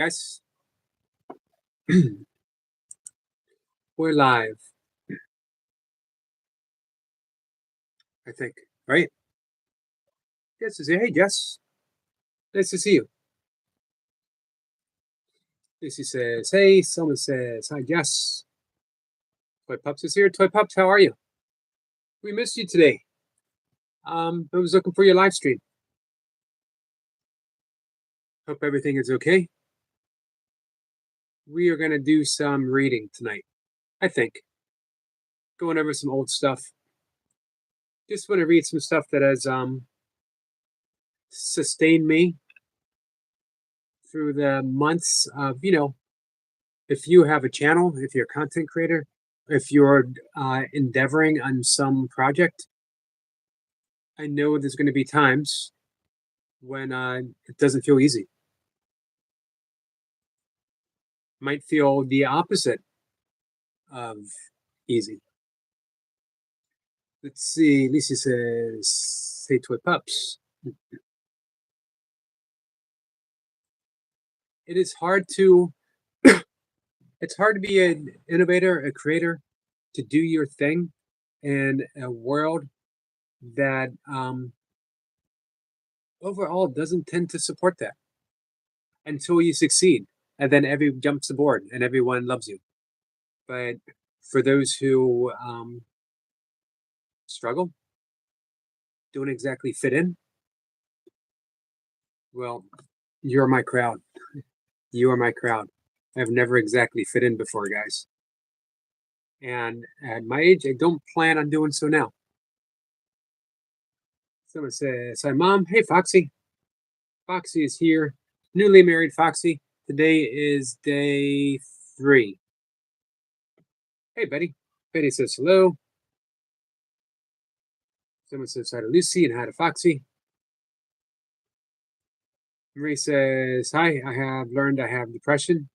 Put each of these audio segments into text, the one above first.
Guys, we're live, I think, right? Yes, is hey, Jess. Nice to see you. Lucy says, hey. Someone says, hi, Jess. Toy Pups is here. Toy Pups, how are you? We missed you today. I was looking for your live stream. Hope everything is okay. We are going to do some reading tonight, I think. Going over some old stuff. Just want to read some stuff that has sustained me through the months of, if you have a channel, if you're a content creator, if you're endeavoring on some project, I know there's going to be times when it doesn't feel easy. Might feel the opposite of easy. Let's see. Lisa says, "Say toy pups." It is hard to. It's hard to be an innovator, a creator, to do your thing in a world that overall doesn't tend to support that until you succeed, and then everyone jumps aboard and everyone loves you. But for those who struggle, don't exactly fit in, well, you're my crowd. You are my crowd. I've never exactly fit in before, guys. And at my age, I don't plan on doing so now. Someone says, hi, Mom. Hey, Foxy. Foxy is here. Newly married Foxy. Today is day 3. Hey, Betty. Betty says hello. Someone says hi to Lucy and hi to Foxy. Marie says, hi, I have learned I have depression.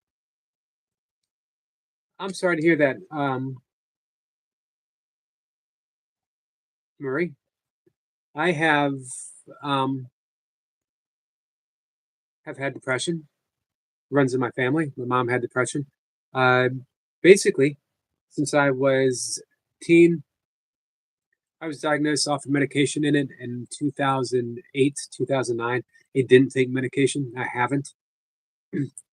I'm sorry to hear that, Marie. I have had depression. Runs in my family. My mom had depression. Basically, since I was teen, I was diagnosed off of medication in it in 2008, 2009. It didn't take medication. I haven't.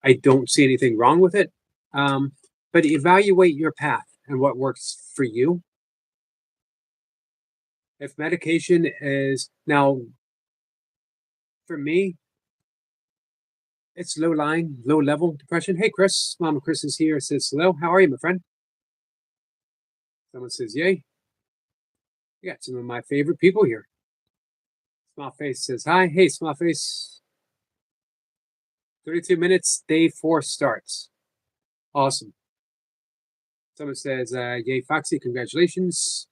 I don't see anything wrong with it. But evaluate your path and what works for you. If medication is now, for me, it's low level depression. Hey, Chris. Mama Chris is here. Says hello. How are you, my friend? Someone says yay. We got some of my favorite people here. Small Face says hi. Hey, Small Face. 32 minutes. Day 4 starts. Awesome. Someone says, yay, Foxy. Congratulations.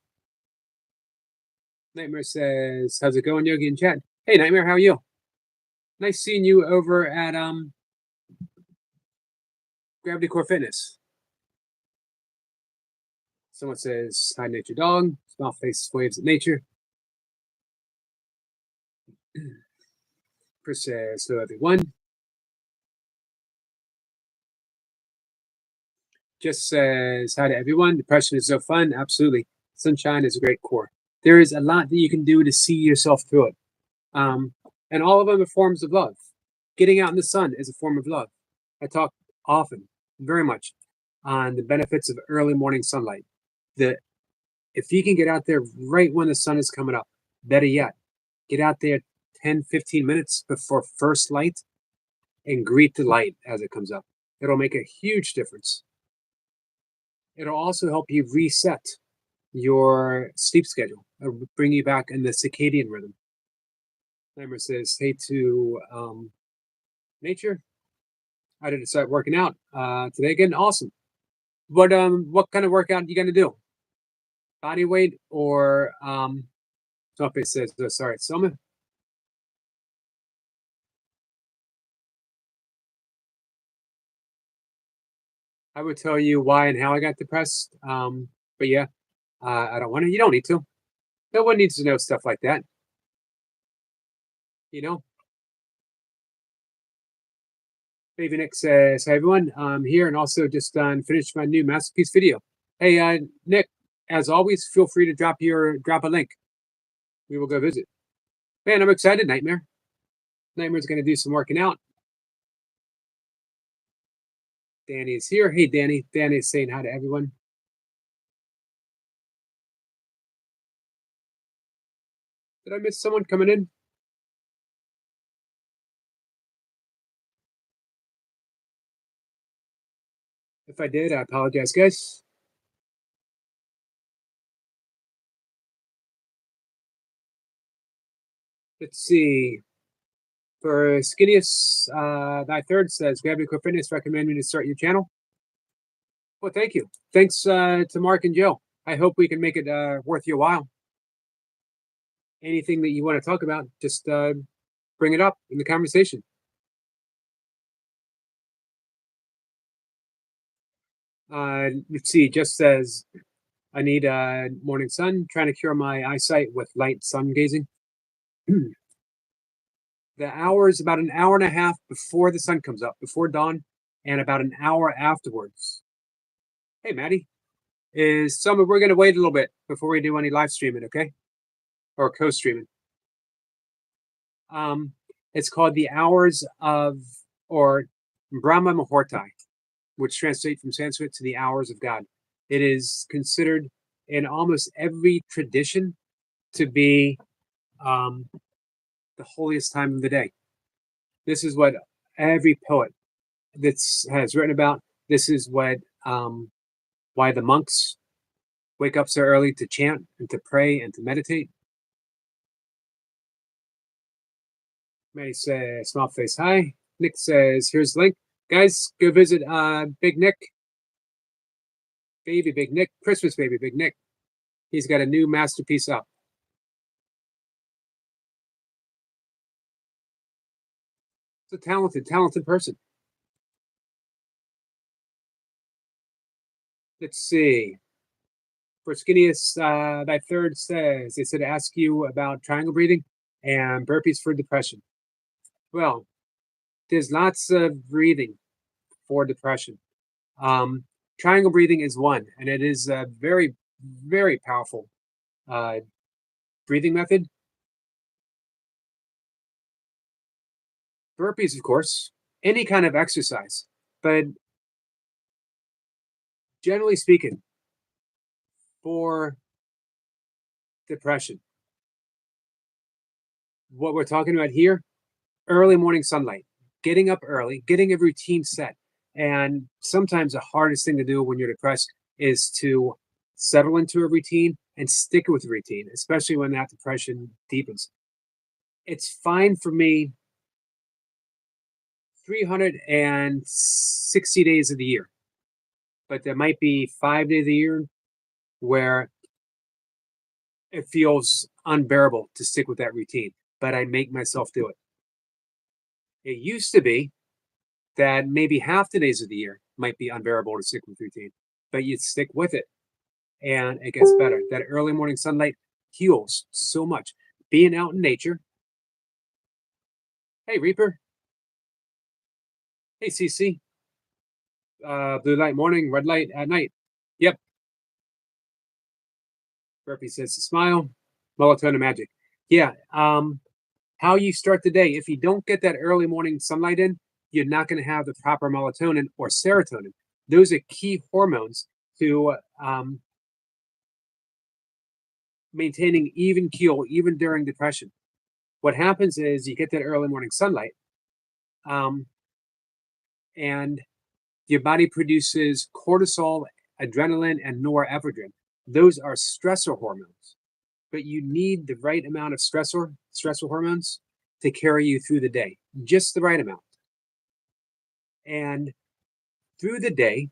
Nightmare says, how's it going, Yogi in chat? Hey, Nightmare, how are you? Nice seeing you over at Gravity Core Fitness. Someone says, hi, Nature Dog. Small Face waves at nature. Chris says, hello, everyone. Just says, hi to everyone. Depression is so fun. Absolutely. Sunshine is a great core. There is a lot that you can do to see yourself through it. And all of them are forms of love. Getting out in the sun is a form of love. I talk often, very much, on the benefits of early morning sunlight. If you can get out there right when the sun is coming up, better yet, get out there 10, 15 minutes before first light and greet the light as it comes up. It'll make a huge difference. It'll also help you reset your sleep schedule, bring you back in the circadian rhythm. Timer says, hey to nature. I did start working out today again. Awesome. What kind of workout are you gonna do? Body weight or Sophie says, oh, sorry, Soma. I would tell you why and how I got depressed. But yeah, I don't want to. You don't need to. No one needs to know stuff like that. You know, Baby Nick says, "Hi everyone, I'm here and also just finished my new masterpiece video." Hey, Nick, as always, feel free to drop a link. We will go visit. Man, I'm excited, Nightmare. Nightmare's going to do some working out. Danny is here. Hey, Danny. Danny is saying hi to everyone. Did I miss someone coming in? If I did, I apologize, guys. Let's see. For Skinnius, Thy Third says, Gravity Core Fitness recommend me to start your channel. Well, thank you. Thanks to Mark and Joe. I hope we can make it worth your while. Anything that you want to talk about, just bring it up in the conversation. Let's see, just says, I need morning sun, trying to cure my eyesight with light sun gazing. The hour is about an hour and a half before the sun comes up, before dawn, and about an hour afterwards. Hey, Maddie. We're going to wait a little bit before we do any live streaming, okay? Or co-streaming. It's called the Hours of, or Brahma Muhurta, which translates from Sanskrit to the Hours of God. It is considered in almost every tradition to be the holiest time of the day. This is what every poet has written about. This is what why the monks wake up so early to chant and to pray and to meditate. May says, small face, hi. Nick says, here's the link. Guys, go visit Big Nick. Baby Big Nick, Christmas baby Big Nick. He's got a new masterpiece up. It's a talented person. Let's see. For Skinnius, Thy Third says, they said ask you about triangle breathing and burpees for depression. Well, there's lots of breathing for depression. Triangle breathing is one, and it is a very, very powerful breathing method. Burpees, of course, any kind of exercise, but generally speaking, for depression, what we're talking about here, early morning sunlight, getting up early, getting a routine set. And sometimes the hardest thing to do when you're depressed is to settle into a routine and stick with the routine, especially when that depression deepens. It's fine for me 360 days of the year, but there might be 5 days of the year where it feels unbearable to stick with that routine, but I make myself do it. It used to be that maybe half the days of the year might be unbearable to stick with routine, but you stick with it and it gets better. That early morning sunlight heals so much. Being out in nature. Hey, Reaper. Hey, CC. Blue light morning, red light at night. Yep. Burpee says to smile. Melatonin magic. Yeah. How you start the day. If you don't get that early morning sunlight in, you're not going to have the proper melatonin or serotonin. Those are key hormones to maintaining even keel, even during depression. What happens is you get that early morning sunlight, and your body produces cortisol, adrenaline, and norepinephrine. Those are stressor hormones, but you need the right amount of stressor hormones to carry you through the day, just the right amount. And through the day,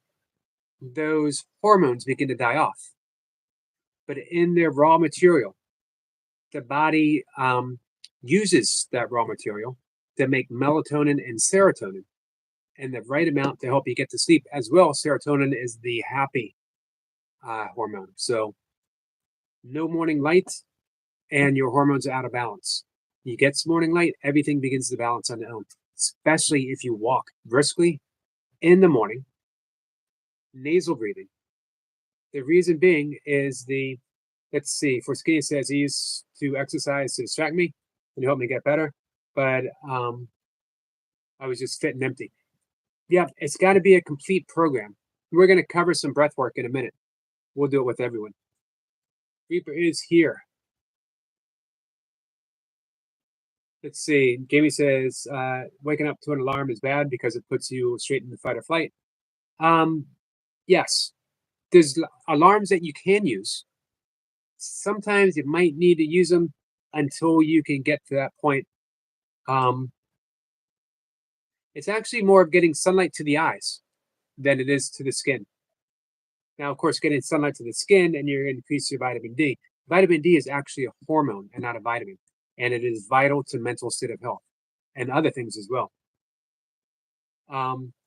those hormones begin to die off. But in their raw material, the body uses that raw material to make melatonin and serotonin, and the right amount to help you get to sleep as well. Serotonin is the happy hormone. So no morning light and your hormones are out of balance. You get some morning light, everything begins to balance on its own. especially if you walk briskly in the morning. Nasal breathing. The reason being is let's see, for Skinny says he used to exercise to distract me and help me get better, but I was just fit and empty. Yeah, it's got to be a complete program. We're going to cover some breath work in a minute. We'll do it with everyone. Reaper is here. Let's see. Jamie says waking up to an alarm is bad because it puts you straight into fight or flight. Yes, there's alarms that you can use. Sometimes you might need to use them until you can get to that point. It's actually more of getting sunlight to the eyes than it is to the skin. Now, of course, getting sunlight to the skin and you're going to increase your vitamin D. Vitamin D is actually a hormone and not a vitamin, and it is vital to mental state of health and other things as well.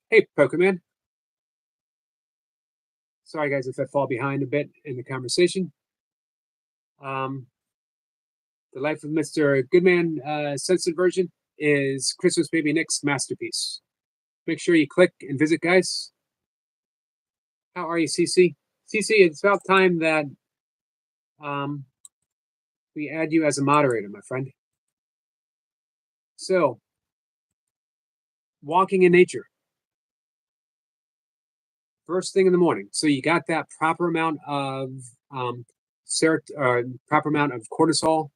Hey, Pokemon. Sorry, guys, if I fall behind a bit in the conversation. The Life of Mr. Goodman censored version is Christmas Baby Nick's masterpiece. Make sure you click and visit, guys. How are you, CC? CC, it's about time that we add you as a moderator, my friend. So, walking in nature. First thing in the morning. So you got that proper amount of proper amount of cortisol,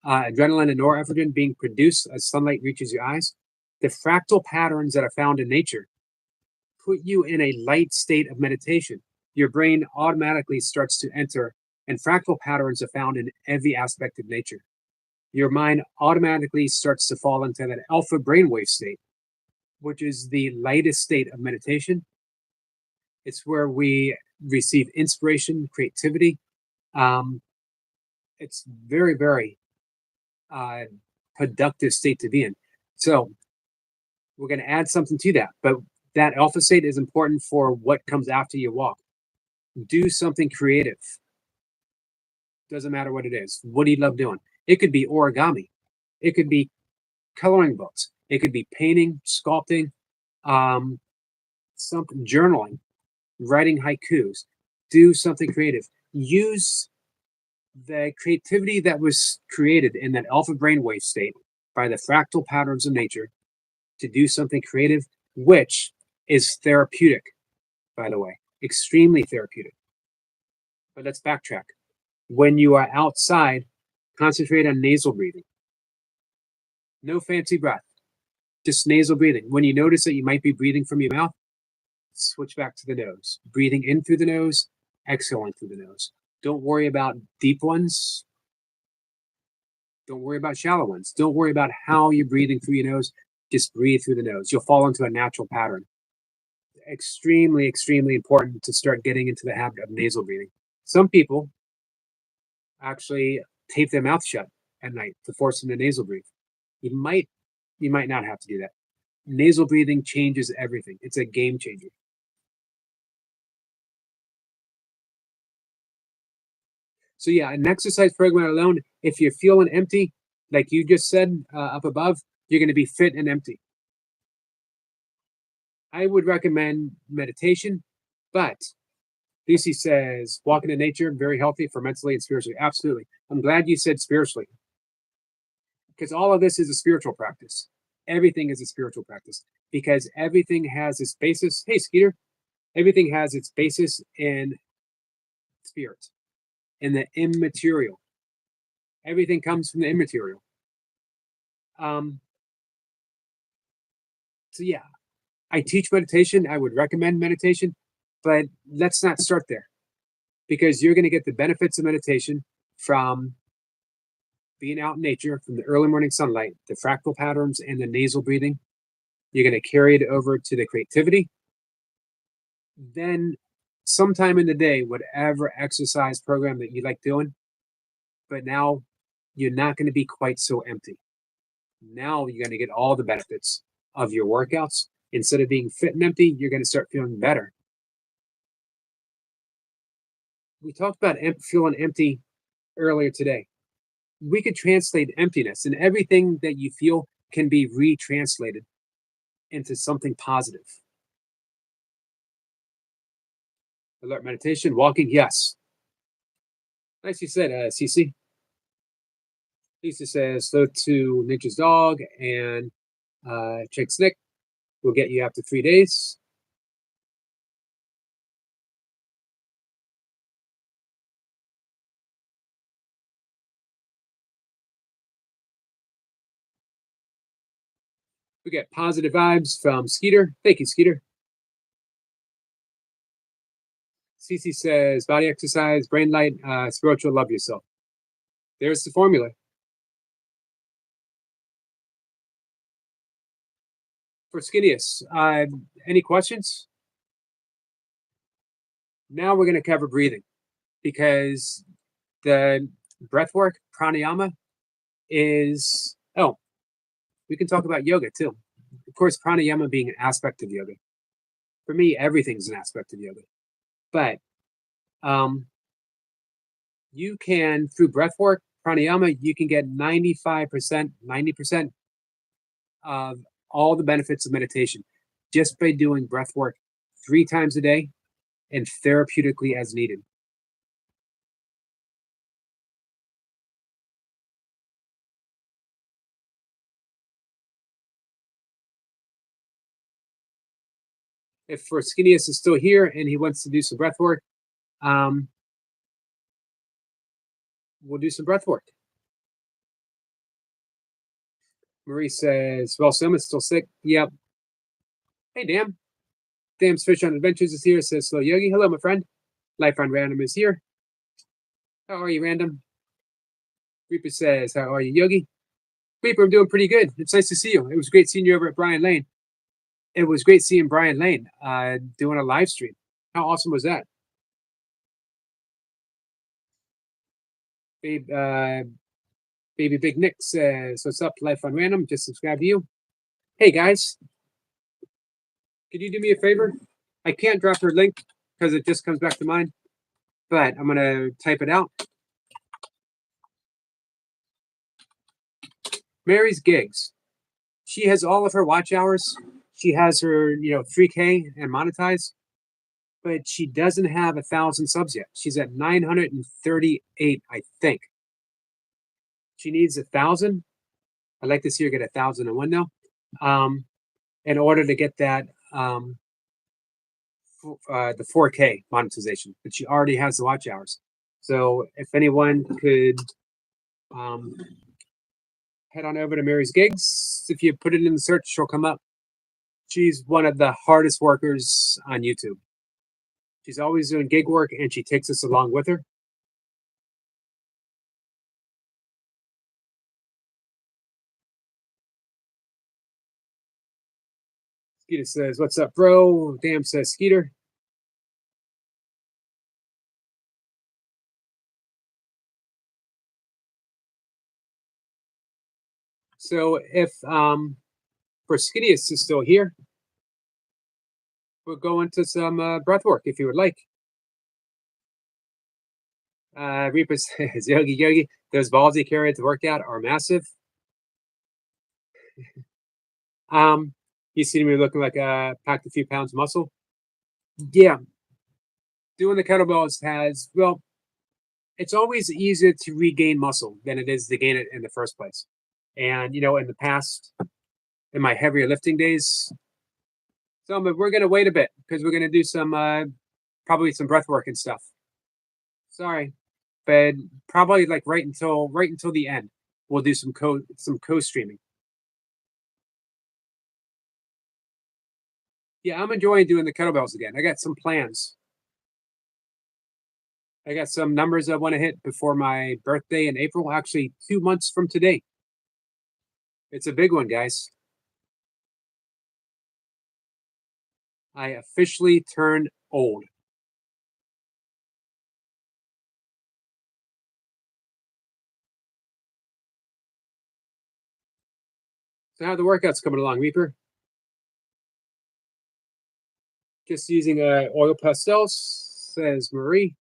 adrenaline, and norepinephrine being produced as sunlight reaches your eyes. The fractal patterns that are found in nature put you in a light state of meditation. Your brain automatically starts to enter, and fractal patterns are found in every aspect of nature. Your mind automatically starts to fall into that alpha brainwave state, which is the lightest state of meditation. It's where we receive inspiration, creativity. It's very, very productive state to be in. So we're going to add something to that. But that alpha state is important for what comes after your walk. Do something creative. Doesn't matter what it is. What do you love doing? It could be origami. It could be coloring books. It could be painting, sculpting, something journaling, writing haikus. Do something creative. Use the creativity that was created in that alpha brainwave state by the fractal patterns of nature to do something creative, which is therapeutic, by the way, extremely therapeutic. But let's backtrack. When you are outside, concentrate on nasal breathing. No fancy breath, just nasal breathing. When you notice that you might be breathing from your mouth, switch back to the nose. Breathing in through the nose, exhaling through the nose. Don't worry about deep ones. Don't worry about shallow ones. Don't worry about how you're breathing through your nose. Just breathe through the nose. You'll fall into a natural pattern. Extremely, extremely important to start getting into the habit of nasal breathing. Some people actually tape their mouth shut at night to force them to nasal breathe. You might not have to do that. Nasal breathing changes everything. It's a game changer. So yeah, an exercise program alone, if you're feeling empty, like you just said up above, you're going to be fit and empty. I would recommend meditation, but Lucy says walking in nature, very healthy for mentally and spiritually. Absolutely. I'm glad you said spiritually, because all of this is a spiritual practice. Everything is a spiritual practice because everything has its basis. Hey, Skeeter, everything has its basis in spirit, in the immaterial. Everything comes from the immaterial. So yeah, I teach meditation. I would recommend meditation, but let's not start there because you're going to get the benefits of meditation from being out in nature, from the early morning sunlight, the fractal patterns, and the nasal breathing. You're going to carry it over to the creativity. Then sometime in the day, whatever exercise program that you like doing, but now you're not going to be quite so empty. Now you're going to get all the benefits of your workouts. Instead of being fit and empty, you're going to start feeling better. We talked about feeling empty earlier today. We could translate emptiness, and everything that you feel can be retranslated. into something positive. Alert meditation, walking, yes. Nicely said, Cece. Lisa says, slow to nature's dog and Chick Snick will get you after 3 days. We get positive vibes from Skeeter. Thank you, Skeeter. Cece says, body exercise, brain light, spiritual, love yourself. There's the formula. For Skinniest, any questions? Now we're going to cover breathing because the breath work, pranayama, is, oh, we can talk about yoga too. Of course, pranayama being an aspect of yoga. For me, everything's an aspect of yoga. But you can, through breath work, pranayama, you can get 95%, 90% of all the benefits of meditation just by doing breath work 3 times a day and therapeutically as needed. If for Skinniest is still here and he wants to do some breath work, we'll do some breath work. Marie says, well, Summit's still sick. Yep. Hey, Dan. Dam's Fish on Adventures is here, says Slow Yogi. Hello, my friend. Life on Random is here. How are you, Random? Reaper says, how are you, Yogi? Reaper, I'm doing pretty good. It's nice to see you. It was great seeing you over at Brian Lane. It was great seeing Brian Lane doing a live stream. How awesome was that? Babe, Baby Big Nick says, what's up, Life on Random? Just subscribe to you. Hey, guys. Could you do me a favor? I can't drop her link because it just comes back to mind, but I'm going to type it out. Mary's Gigs. She has all of her watch hours. She has her, 3K and monetized, but she doesn't have 1,000 subs yet. She's at 938, I think. She needs 1,000. I'd like to see her get 1,001 now. In order to get that the 4K monetization, but she already has the watch hours. So if anyone could head on over to Mary's Gigs. If you put it in the search, she'll come up. She's one of the hardest workers on YouTube. She's always doing gig work and she takes us along with her. Skeeter says, what's up, bro? Damn, says Skeeter. So if for Skittiest is still here, we'll go into some breath work if you would like. Reaper says, Yogi, those balls you carry at the workout are massive. You see me looking like packed a few pounds of muscle. Yeah. Doing the kettlebells has, well, it's always easier to regain muscle than it is to gain it in the first place. And, in the past, in my heavier lifting days, so we're going to wait a bit because we're going to do some, probably some breath work and stuff. Sorry, but probably like right until the end, we'll do some co-streaming. Yeah, I'm enjoying doing the kettlebells again. I got some plans. I got some numbers I want to hit before my birthday in April, actually 2 months from today. It's a big one, guys. I officially turned old. So how are the workouts coming along, Reaper? Just using oil pastels, says Marie.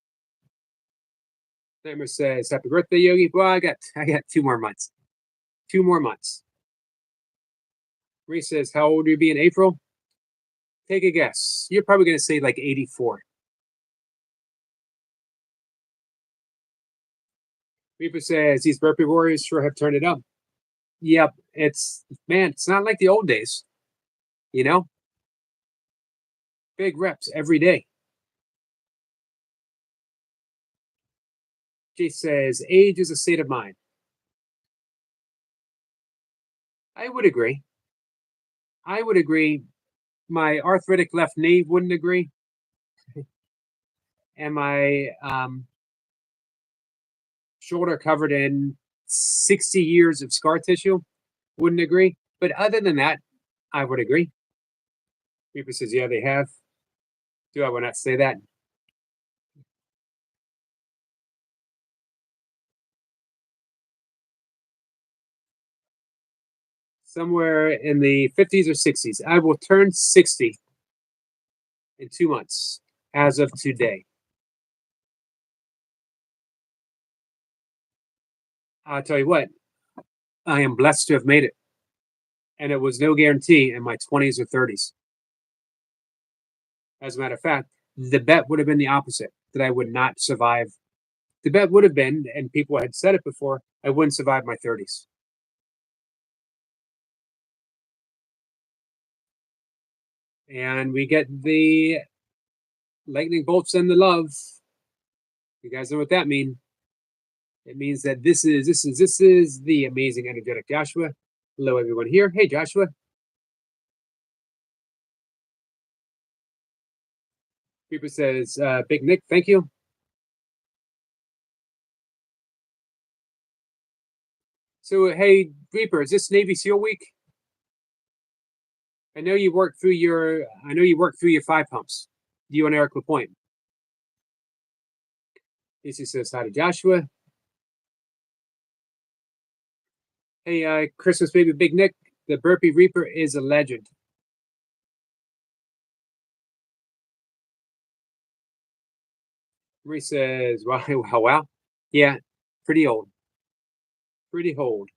Nightmare says, happy birthday, Yogi. Well, I got 2 more months. 2 more months. Marie says, how old will you be in April? Take a guess. You're probably going to say like 84. Reaper says, these burpee warriors sure have turned it up. Yep, it's not like the old days, you know? Big reps every day. Jay says, age is a state of mind. I would agree. I would agree. My arthritic left knee wouldn't agree. And my shoulder covered in 60 years of scar tissue wouldn't agree. But other than that, I would agree. Reaper says, yeah, they have. Do I want to say that? Somewhere in the 50s or 60s. I will turn 60 in 2 months as of today. I'll tell you what, I am blessed to have made it. And it was no guarantee in my 20s or 30s. As a matter of fact, the bet would have been the opposite, that I would not survive. The bet would have been, and people had said it before, I wouldn't survive my 30s. And we get the lightning bolts and the love. You guys know what that means. It means that this is the amazing energetic Joshua. Hello, everyone here. Hey, Joshua. Reaper says, Big Nick, thank you. So, hey, Reaper, is this Navy SEAL week? I know you worked through your 5 pumps. You and Eric LaPointe. Casey says hi to Joshua. Hey, Christmas baby Big Nick, the Burpee Reaper is a legend. Marie says, wow. Yeah, pretty old. Pretty old.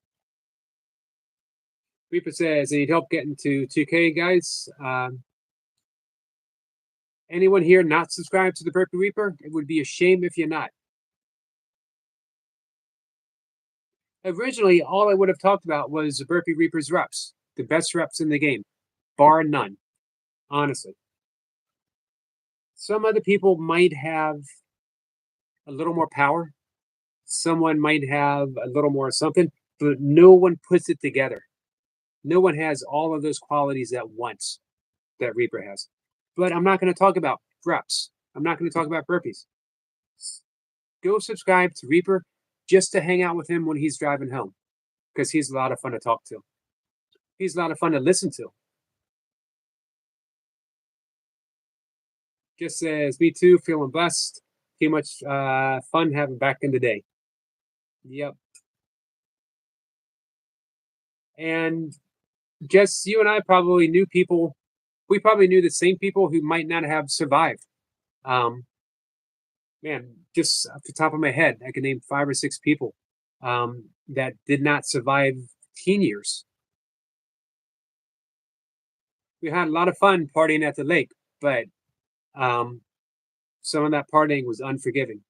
Reaper says, I need help getting to 2K, guys. Anyone here not subscribed to the Burpee Reaper? It would be a shame if you're not. Originally, all I would have talked about was the Burpee Reaper's reps, the best reps in the game, bar none, honestly. Some other people might have a little more power. Someone might have a little more something, but no one puts it together. No one has all of those qualities at once that Reaper has. But I'm not going to talk about reps. I'm not going to talk about burpees. Go subscribe to Reaper just to hang out with him when he's driving home, because he's a lot of fun to talk to. He's a lot of fun to listen to. Just says, me too, feeling blessed. Too much fun having back in the day. Yep. And Jess, you and I probably knew people. We probably knew the same people who might not have survived. Man, just off the top of my head, I can name 5 or 6 people that did not survive teen years. We had a lot of fun partying at the lake, but some of that partying was unforgiving.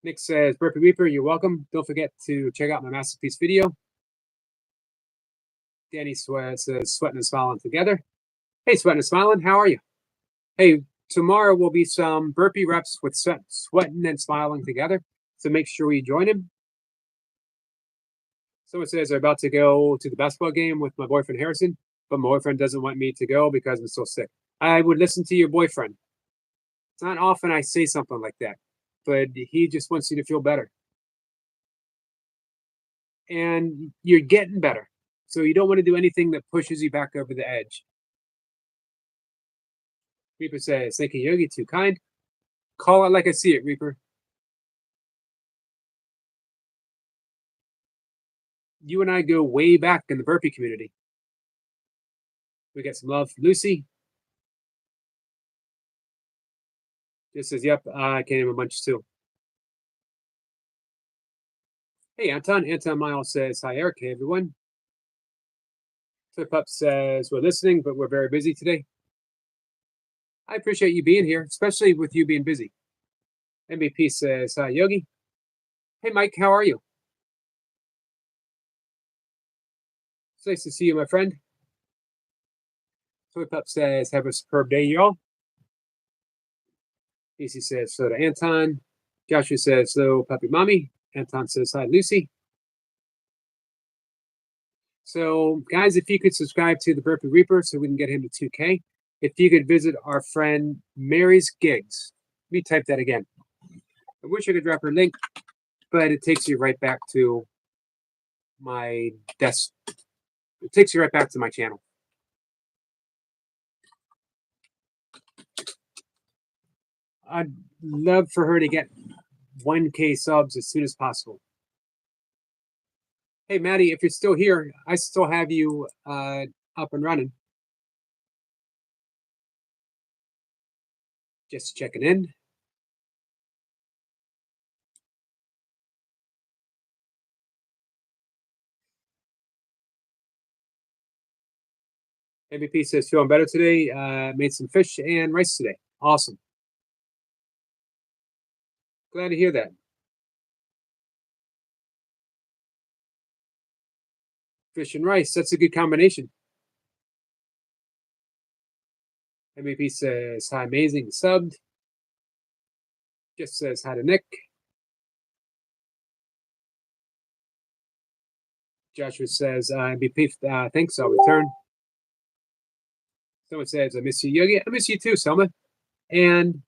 Nick says, Burpee Reaper, you're welcome. Don't forget to check out my masterpiece video. Danny says, sweating and smiling together. Hey, sweating and smiling, how are you? Hey, tomorrow will be some burpee reps with sweating and smiling together. So make sure you join him. Someone says they're about to go to the basketball game with my boyfriend Harrison, but my boyfriend doesn't want me to go because I'm so sick. I would listen to your boyfriend. It's not often I say something like that, but he just wants you to feel better. And you're getting better. So you don't want to do anything that pushes you back over the edge. Reaper says, thank you, Yogi, too kind. Call it like I see it, Reaper. You and I go way back in the burpee community. We get some love from Lucy. Just says, yep, I can name a bunch too. Hey, Anton. Anton Miles says, hi, Eric. Hey, everyone. Flip Up says, we're listening, but we're very busy today. I appreciate you being here, especially with you being busy. MVP says, hi, Yogi. Hey, Mike, how are you? It's nice to see you, my friend. Flip Up says, have a superb day, y'all. Casey says, so to Anton. Joshua says, so puppy mommy. Anton says, hi, Lucy. So, guys, if you could subscribe to the Burpee Reaper so we can get him to 2K. If you could visit our friend Mary's Gigs. Let me type that again. I wish I could drop her link, but it takes you right back to my desk. It takes you right back to my channel. I'd love for her to get 1K subs as soon as possible. Hey, Maddie, if you're still here, I still have you up and running. Just checking in. MVP says, feeling better today. Made some fish and rice today. Awesome. Glad to hear that. Fish and rice, that's a good combination. MVP says, hi, amazing, subbed. Just says hi to Nick. Joshua says, MVP, thanks, I'll return. Someone says, I miss you, Yogi. I miss you too, Selma. And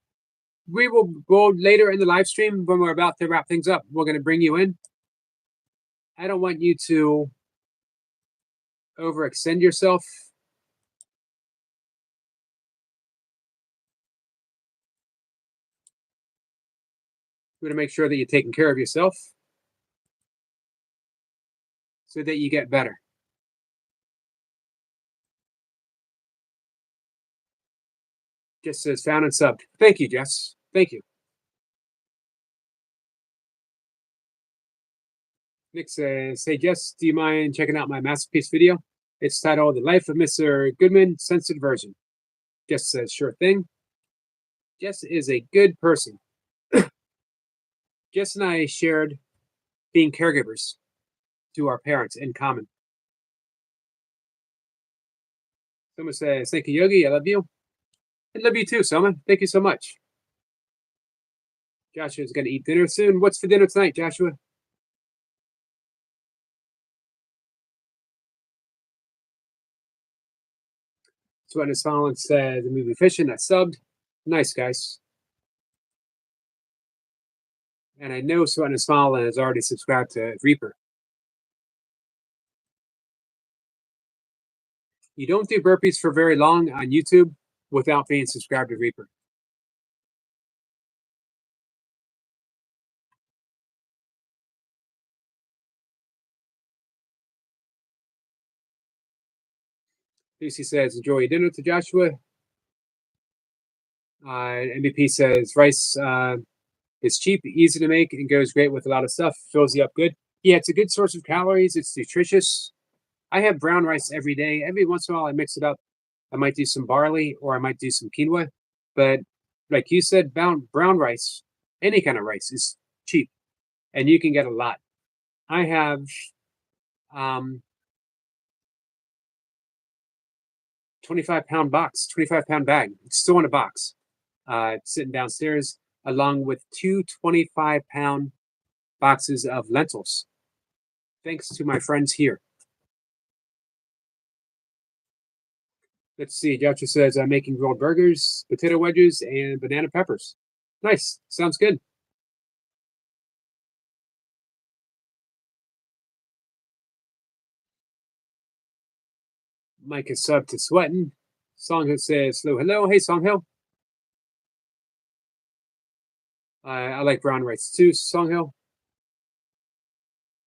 we will go later in the live stream when we're about to wrap things up. We're going to bring you in. I don't want you to overextend yourself. We're going to make sure that you're taking care of yourself so that you get better. Just says found and subbed. Thank you, Jess. Thank you. Nick says, hey, Jess, do you mind checking out my masterpiece video? It's titled The Life of Mr. Goodman, Censored Version. Jess says, sure thing. Jess is a good person. Jess and I shared being caregivers to our parents in common. Someone says, thank you, Yogi. I love you. I love you too, Selma. Thank you so much. Joshua's going to eat dinner soon. What's for dinner tonight, Joshua? Sweating is Fallen said the movie Fishing. That's subbed. Nice, guys. And I know Sweating is Fallen has already subscribed to Reaper. You don't do burpees for very long on YouTube without being subscribed to Reaper. Lucy says, enjoy your dinner to Joshua. MVP says, rice is cheap, easy to make, and goes great with a lot of stuff. Fills you up good. Yeah, it's a good source of calories. It's nutritious. I have brown rice every day. Every once in a while, I mix it up. I might do some barley or I might do some quinoa. But like you said, brown rice, any kind of rice is cheap, and you can get a lot. I have 25-pound box, 25-pound bag. It's still in a box. Sitting downstairs, along with two 25-pound boxes of lentils. Thanks to my friends here. Let's see. Joshua says, I'm making grilled burgers, potato wedges, and banana peppers. Nice. Sounds good. Mike is sub to Sweating. Songhill says, hello. Hey, Songhill. I like brown rice too, Songhill.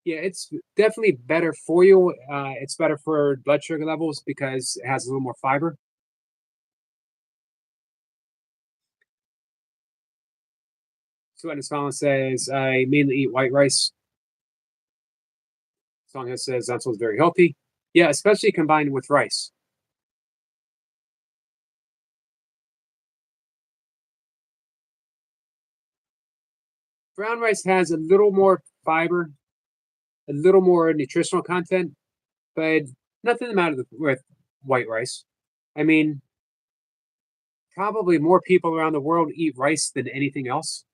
Yeah, it's definitely better for you. It's better for blood sugar levels because it has a little more fiber. Sweating Fallen says, I mainly eat white rice. Songhill says, that sounds very healthy. Yeah, especially combined with rice. Brown rice has a little more fiber, a little more nutritional content, but nothing the matter with white rice. I mean, probably more people around the world eat rice than anything else.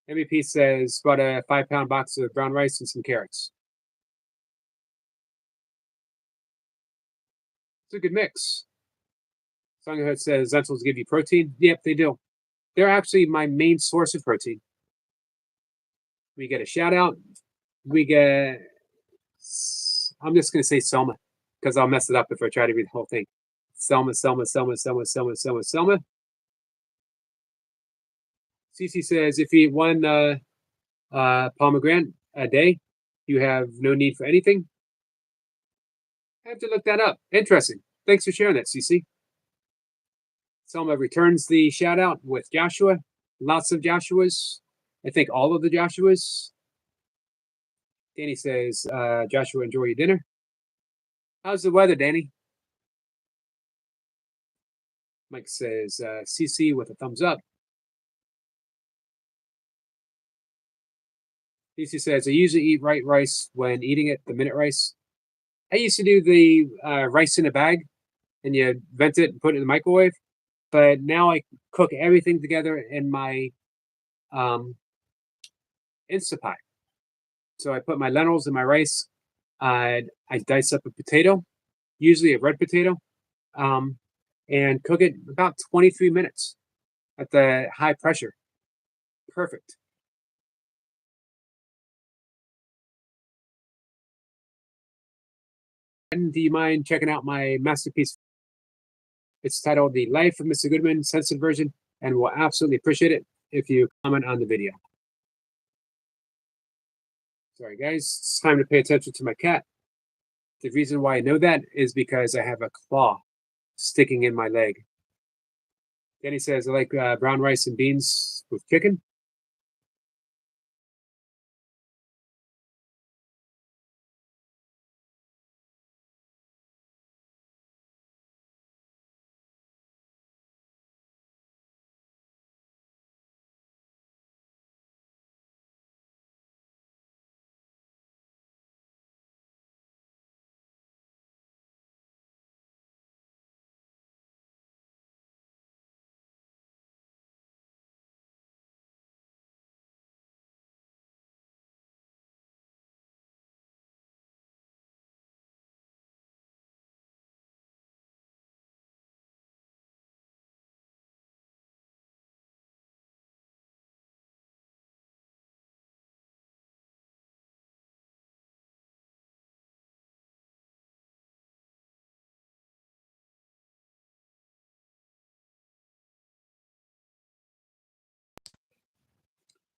MVP says about a 5 pound box of brown rice and some carrots. It's a good mix. Songhood says lentils give you protein. Yep, they do. They're actually my main source of protein. We get a shout out. We get, I'm just going to say Selma because I'll mess it up if I try to read the whole thing. Selma, Selma, Selma, Selma, Selma, Selma, Selma. Cece says if you eat one pomegranate a day, you have no need for anything. I have to look that up. Interesting. Thanks for sharing that, Cece. Selma returns the shout out with Joshua. Lots of Joshuas. I think all of the Joshuas. Danny says, Joshua, enjoy your dinner. How's the weather, Danny? Mike says, CC with a thumbs up. CC says, I usually eat white rice when eating it, the minute rice. I used to do the rice in a bag and you vent it and put it in the microwave. But now I cook everything together in my Instapot. So I put my lentils in my rice. I dice up a potato, usually a red potato, and cook it about 23 minutes at the high pressure. Perfect. And do you mind checking out my masterpiece? It's titled The Life of Mr. Goodman, censored version, and we'll absolutely appreciate it if you comment on the video. Sorry, guys, it's time to pay attention to my cat. The reason why I know that is because I have a claw sticking in my leg. Danny says, I like brown rice and beans with chicken.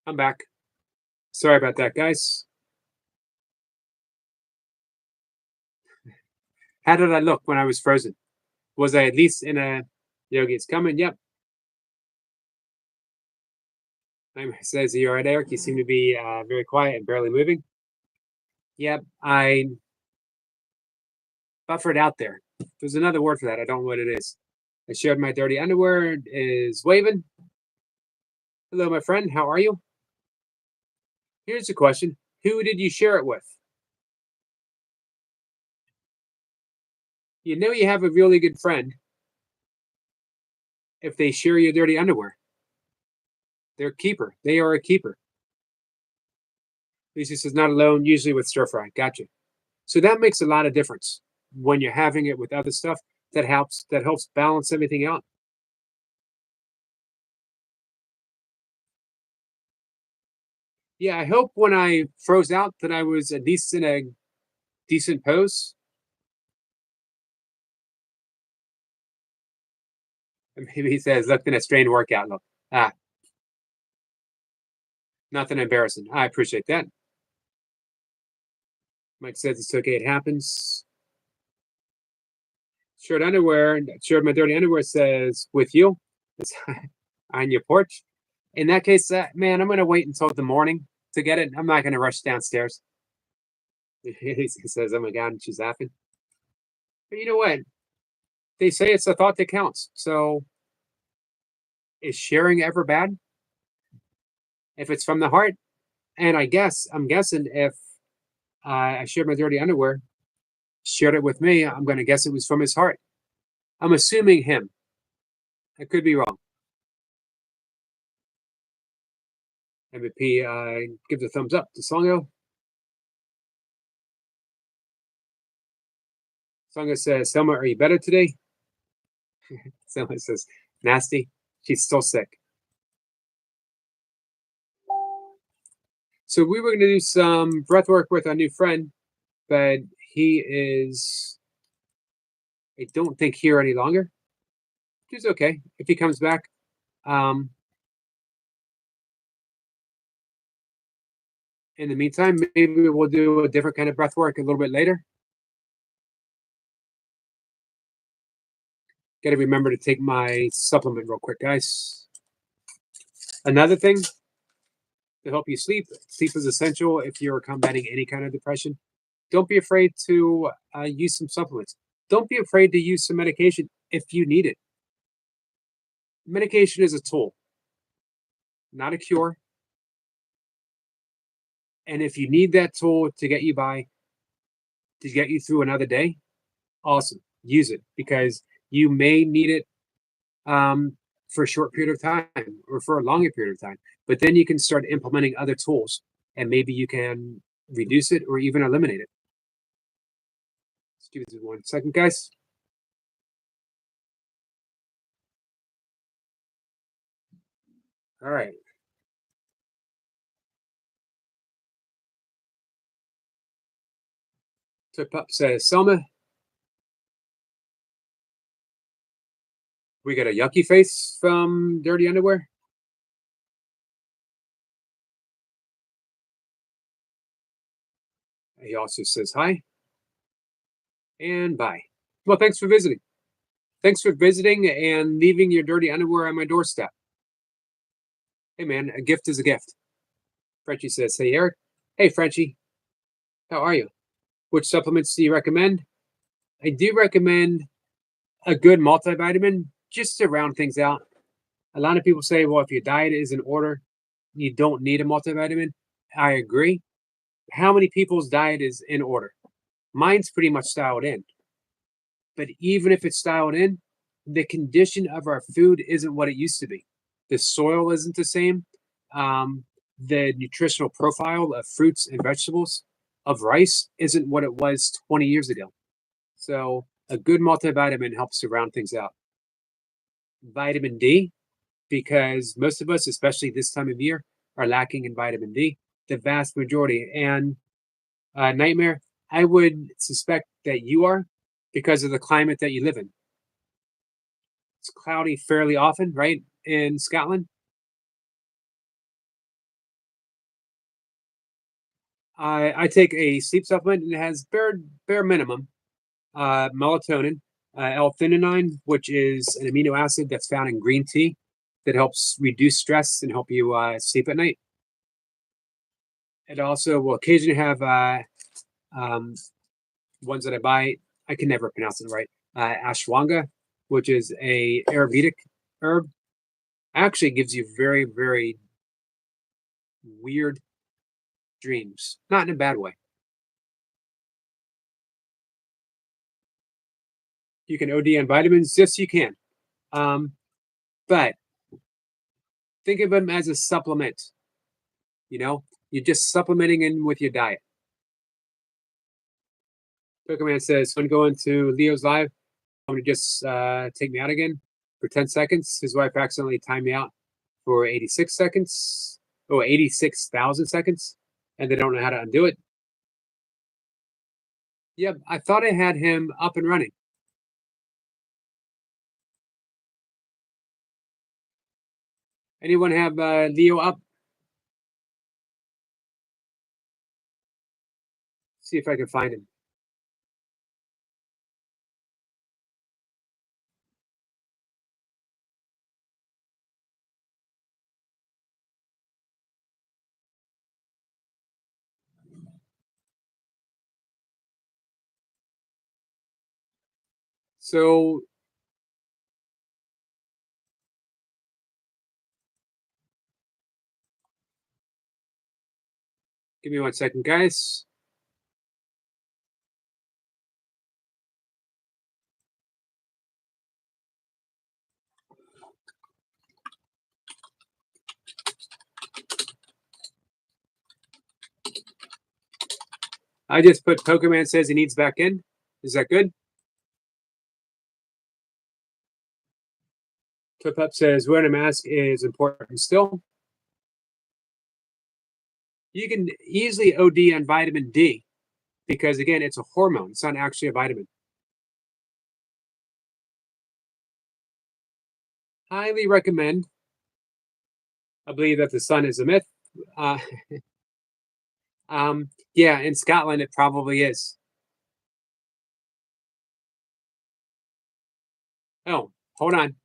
I'm back. Sorry about that, guys. How did I look when I was frozen? Was I at least in a Yogi? It's coming. Yep. Says, "You're right, Eric. You seem to be very quiet and barely moving." Yep, I buffered out there. There's another word for that. I don't know what it is. I shared my dirty underwear. Is waving. Hello, my friend. How are you? Here's the question: who did you share it with? You know you have a really good friend if they share your dirty underwear. They're a keeper. They are a keeper. Lisa says not alone, usually with stir fry. Gotcha. So that makes a lot of difference when you're having it with other stuff. That helps balance everything out. Yeah, I hope when I froze out that I was at least in a decent pose. Maybe he says, looked in a strained workout look. Nothing embarrassing. I appreciate that. Mike says it's okay, it happens. Shirt underwear, shirt my dirty underwear says with you. It's on your porch. In that case, man, I'm gonna wait until the morning to get it. I'm not gonna rush downstairs. He says, "Oh my God," and she's laughing. But you know what? They say it's the thought that counts. So is sharing ever bad if it's from the heart? And I'm guessing if I shared my dirty underwear, shared it with me, I'm going to guess it was from his heart. I'm assuming him. I could be wrong. MVP gives a thumbs up to Songo. Songo says, Selma, are you better today? Selma says, nasty. She's still sick. So we were going to do some breath work with our new friend, but he is, I don't think, here any longer, which is okay. If he comes back, in the meantime, maybe we'll do a different kind of breath work a little bit later. Got to remember to take my supplement real quick, guys. Another thing to help you sleep. Sleep is essential if you're combating any kind of depression. Don't be afraid to use some supplements. Don't be afraid to use some medication if you need it. Medication is a tool, not a cure. And if you need that tool to get you by, to get you through another day, awesome. Use it because you may need it for a short period of time or for a longer period of time. But then you can start implementing other tools and maybe you can reduce it or even eliminate it. Let's do this 1 second, guys. All right. So Pup says, Selma, we got a yucky face from Dirty Underwear. He also says hi and bye. Well, thanks for visiting. Thanks for visiting and leaving your dirty underwear on my doorstep. Hey, man, a gift is a gift. Frenchie says, hey, Eric. Hey, Frenchie. How are you? Which supplements do you recommend? I do recommend a good multivitamin just to round things out. A lot of people say, well, if your diet is in order, you don't need a multivitamin. I agree. How many people's diet is in order? Mine's pretty much styled in. But even if it's styled in, the condition of our food isn't what it used to be. The soil isn't the same. Um, the nutritional profile of fruits and vegetables, of rice, isn't what it was 20 years ago. So a good multivitamin helps to round things out. Vitamin D, because most of us, especially this time of year, are lacking in vitamin D, the vast majority. And Nightmare, I would suspect that you are because of the climate that you live in. It's cloudy fairly often, right, in Scotland? I take a sleep supplement and it has bare minimum melatonin, L-theanine, which is an amino acid that's found in green tea that helps reduce stress and help you sleep at night. It also will occasionally have um, ones that I buy. I can never pronounce it right. Ashwanga, which is a Ayurvedic herb, actually gives you very weird dreams, not in a bad way. You can OD on vitamins, yes, you can. Um, but think of them as a supplement. You know, you're just supplementing in with your diet. Pokemon says, "I'm going to Leo's live. I'm going to just take me out again for 10 seconds." His wife accidentally timed me out for 86 seconds. Oh, 86,000 seconds. And they don't know how to undo it. Yep, I thought I had him up and running. Anyone have Leo up? See if I can find him. So give me 1 second, guys. I just put Pokemon says he needs back in. Is that good? Flip Up says wearing a mask is important still. You can easily OD on vitamin D because, again, it's a hormone. It's not actually a vitamin. Highly recommend. I believe that the sun is a myth. Uh, yeah, in Scotland, it probably is. Oh, hold on.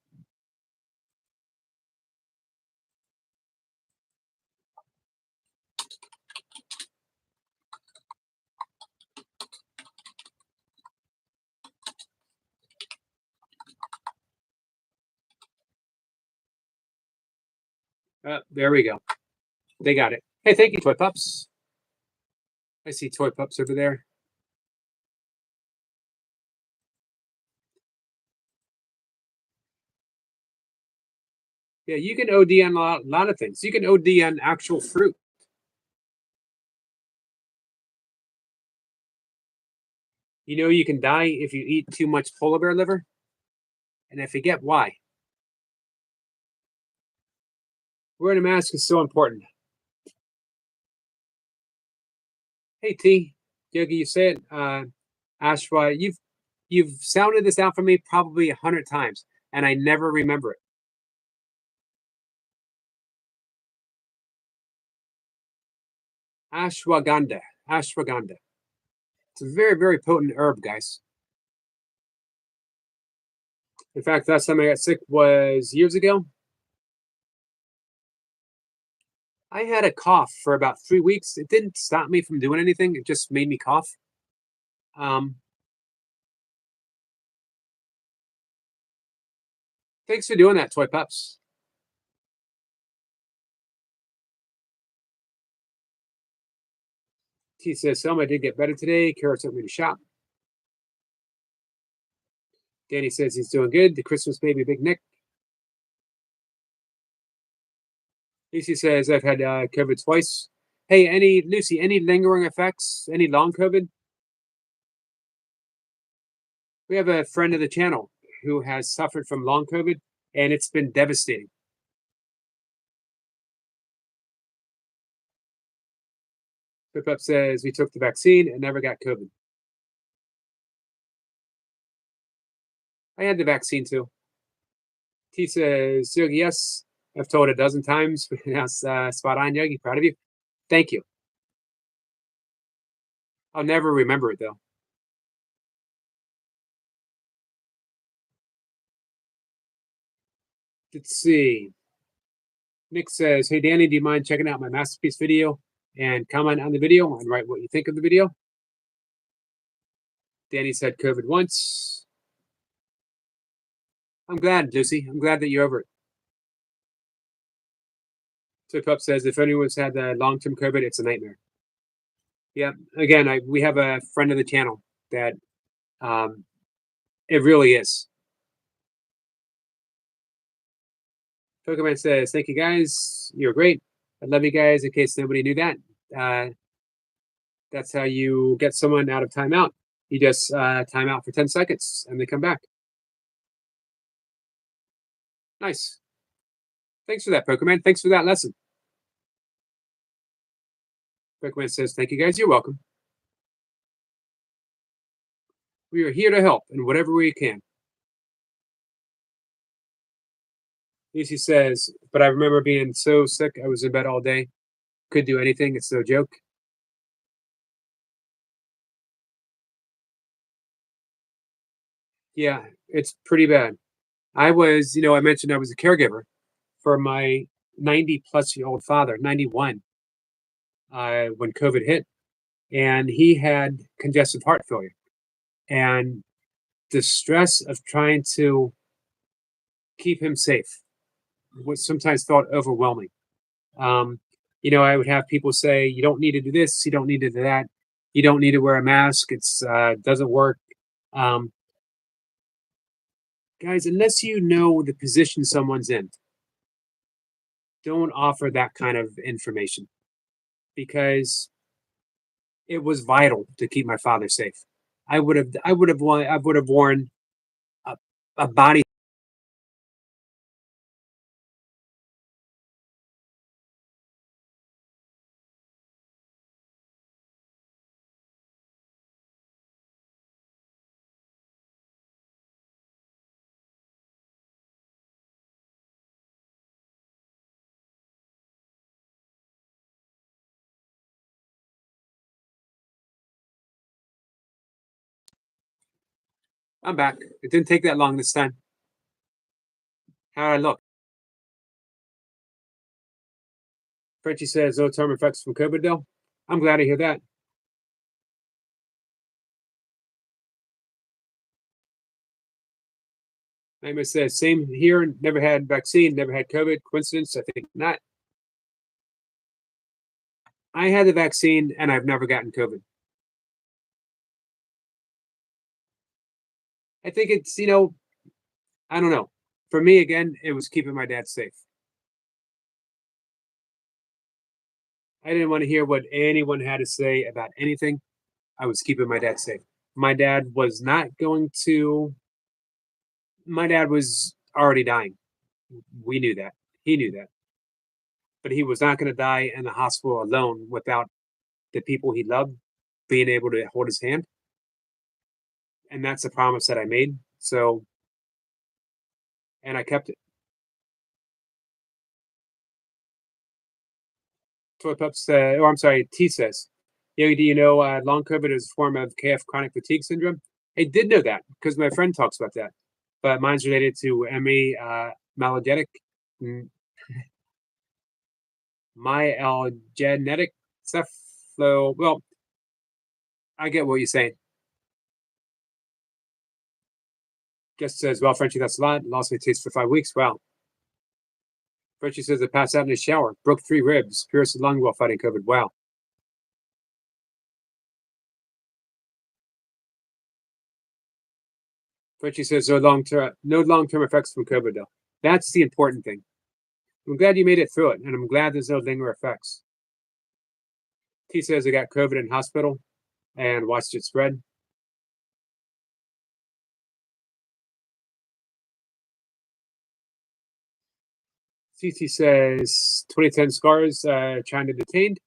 There we go. They got it. Hey, thank you, Toy Pups. I see Toy Pups over there. Yeah, you can OD on a lot of things. You can OD on actual fruit. You know, you can die if you eat too much polar bear liver. And I forget why. Wearing a mask is so important. Hey T, Yogi, you said Ashwa, you've sounded this out for me probably 100 times, and I never remember it. Ashwagandha. Ashwagandha. It's a very, very potent herb, guys. In fact, last time I got sick was years ago. I had a cough for about 3 weeks. It didn't stop me from doing anything. It just made me cough. Um, Thanks for doing that, Toy Pups. T says, Selma did get better today. Kara took me to shop. Danny says he's doing good. The Christmas baby, Big Nick. Lucy says I've had COVID twice. Hey, Lucy, any lingering effects? Any long COVID? We have a friend of the channel who has suffered from long COVID, and it's been devastating. Pip Up says we took the vaccine and never got COVID. I had the vaccine too. T says, Yogi, yes, I've told 12 times. Yes, spot on, Yogi. Proud of you. Thank you. I'll never remember it though. Let's see. Nick says, hey, Danny, do you mind checking out my masterpiece video and comment on the video and write what you think of the video? Danny said COVID once. I'm glad, Lucy. I'm glad that you're over it. So Pup says, if anyone's had the long-term COVID, it's a nightmare. Yeah. Again, we have a friend of the channel that it really is. Pokemon says, thank you guys. You're great. I love you guys. In case nobody knew that, that's how you get someone out of timeout. You just time out for 10 seconds and they come back. Nice. Thanks for that, Pokemon. Thanks for that lesson. Pokemon says, thank you guys. You're welcome. We are here to help in whatever we can. Lucy says, but I remember being so sick. I was in bed all day. Could do anything. It's no joke. Yeah, it's pretty bad. I was, I mentioned I was a caregiver for my 90-plus-year-old father, 91, when COVID hit. And he had congestive heart failure. And the stress of trying to keep him safe was sometimes felt overwhelming. Um, I would have people say, "You don't need to do this. You don't need to do that. You don't need to wear a mask. It's doesn't work." Um, Guys, unless you know the position someone's in, don't offer that kind of information because it was vital to keep my father safe. I would have worn a, a body. I'm back. It didn't take that long this time. How I look? Frenchie says no term effects from COVID though. I'm glad to hear that. Nightmare says same here. Never had vaccine. Never had COVID. Coincidence? I think not. I had the vaccine and I've never gotten COVID. I think it's I don't know. For me, again, it was keeping my dad safe. I didn't want to hear what anyone had to say about anything. I was keeping my dad safe. My dad was not going to. My dad was already dying. We knew that. He knew that. But he was not going to die in the hospital alone without the people he loved being able to hold his hand. And that's a promise that I made. So, and I kept it. Toy Pups, I'm sorry, T says, Yogi, do you know long COVID is a form of KF chronic fatigue syndrome? I did know that because my friend talks about that. But mine's related to ME myelogenic, myelogenic cephalo. Well, I get what you're saying. Guest says, well, Frenchie, that's a lot. Lost my taste for 5 weeks. Wow. Frenchie says, I passed out in the shower, broke 3 ribs, pierced the lung while fighting COVID. Wow. Frenchie says, no long term effects from COVID, though. That's the important thing. I'm glad you made it through it, and I'm glad there's no lingering effects. T says I got COVID in hospital and watched it spread. CT says 2010 scars, China detained.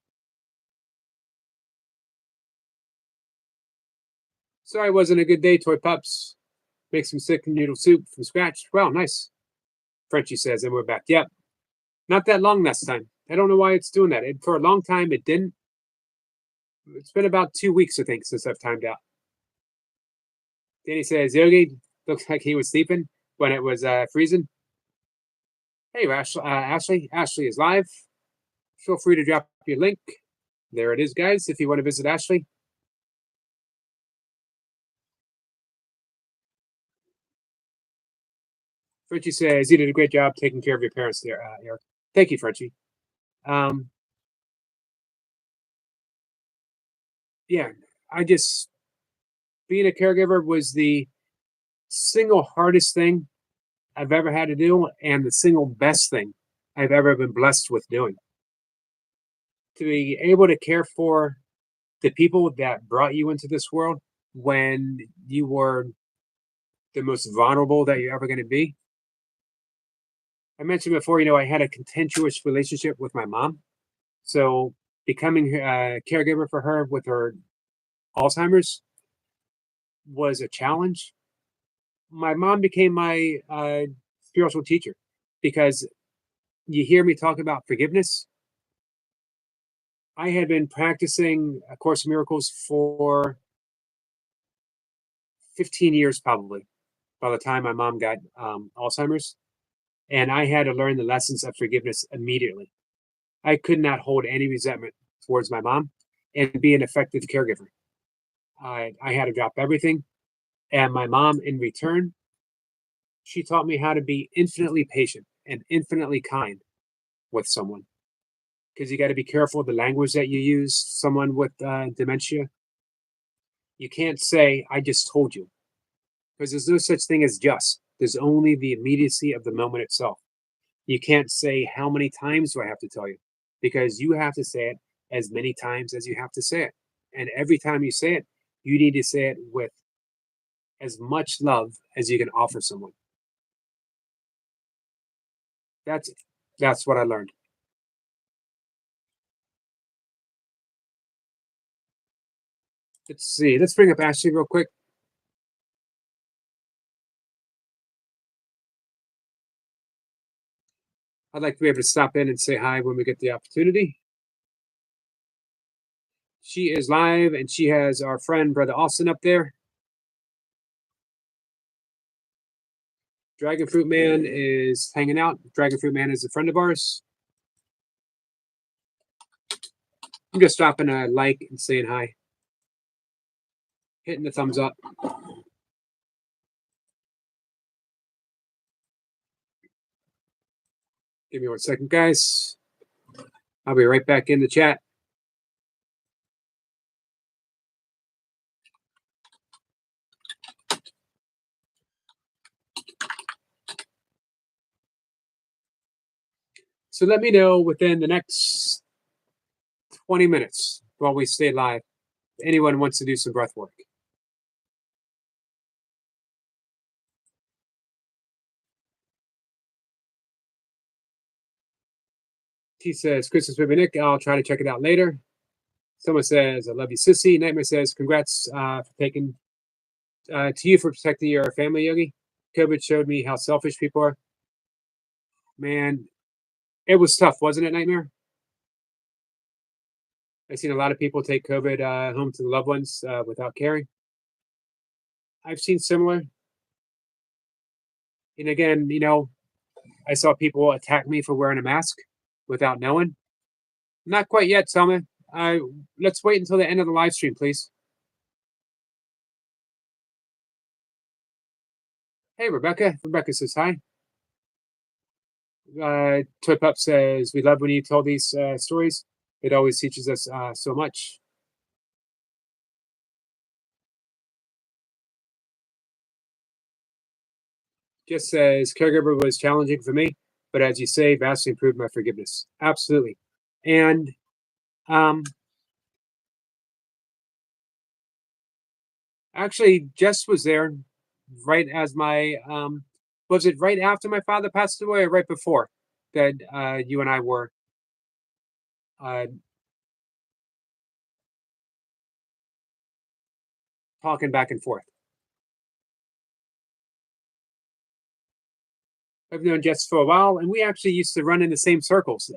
Sorry, wasn't a good day, Toy Pups. Make some sick noodle soup from scratch. Wow, nice. Frenchie says, and we're back. Yep. Not that long last time. I don't know why it's doing that. For a long time, it didn't. It's been about 2 weeks, I think, since I've timed out. Danny says, Yogi looks like he was sleeping when it was freezing. Hey, Ashley. Ashley is live. Feel free to drop your link. There it is, guys, if you want to visit Ashley. Frenchie says, you did a great job taking care of your parents there, Eric. Thank you, Frenchie. Yeah, I just, being a caregiver was the single hardest thing I've ever had to do and the single best thing I've ever been blessed with doing. To be able to care for the people that brought you into this world when you were the most vulnerable that you're ever going to be. I mentioned before, I had a contentious relationship with my mom. So becoming a caregiver for her with her Alzheimer's was a challenge. My mom became my spiritual teacher because you hear me talk about forgiveness. I had been practicing A Course in Miracles for 15 years, probably, by the time my mom got Alzheimer's. And I had to learn the lessons of forgiveness immediately. I could not hold any resentment towards my mom and be an effective caregiver. I had to drop everything And my mom, in return, she taught me how to be infinitely patient and infinitely kind with someone. Because you got to be careful of the language that you use. Someone with dementia, you can't say, I just told you, because there's no such thing as just. There's only the immediacy of the moment itself. You can't say, how many times do I have to tell you? Because you have to say it as many times as you have to say it. And every time you say it, you need to say it with as much love as you can offer someone. That's that's what I learned. Let's see. Let's bring up Ashley real quick. I'd like to be able to stop in and say hi when we get the opportunity. She is live and she has our friend Brother Austin up there. Dragon Fruit Man is hanging out. Dragon Fruit Man is a friend of ours. I'm just dropping a like and saying hi. Hitting the thumbs up. Give me 1 second, guys. I'll be right back in the chat. So let me know within the next 20 minutes while we stay live if anyone wants to do some breath work. T says, Christmas baby Nick, I'll try to check it out later. Someone says, I love you, sissy. Nightmare says, congrats for taking to you for protecting your family, Yogi. COVID showed me how selfish people are. Man, it was tough, wasn't it, Nightmare? I've seen a lot of people take COVID home to the loved ones without caring. I've seen similar. And again, I saw people attack me for wearing a mask without knowing. Not quite yet, Selma. Let's wait until the end of the live stream, please. Hey, Rebecca. Rebecca says hi. Toy Pup says, we love when you tell these stories. It always teaches us so much. Just says, caregiver was challenging for me, but as you say, vastly improved my forgiveness. Absolutely. And actually, Jess was there right as my, was it right after my father passed away or right before that you and I were talking back and forth? I've known Jess for a while, and we actually used to run in the same circles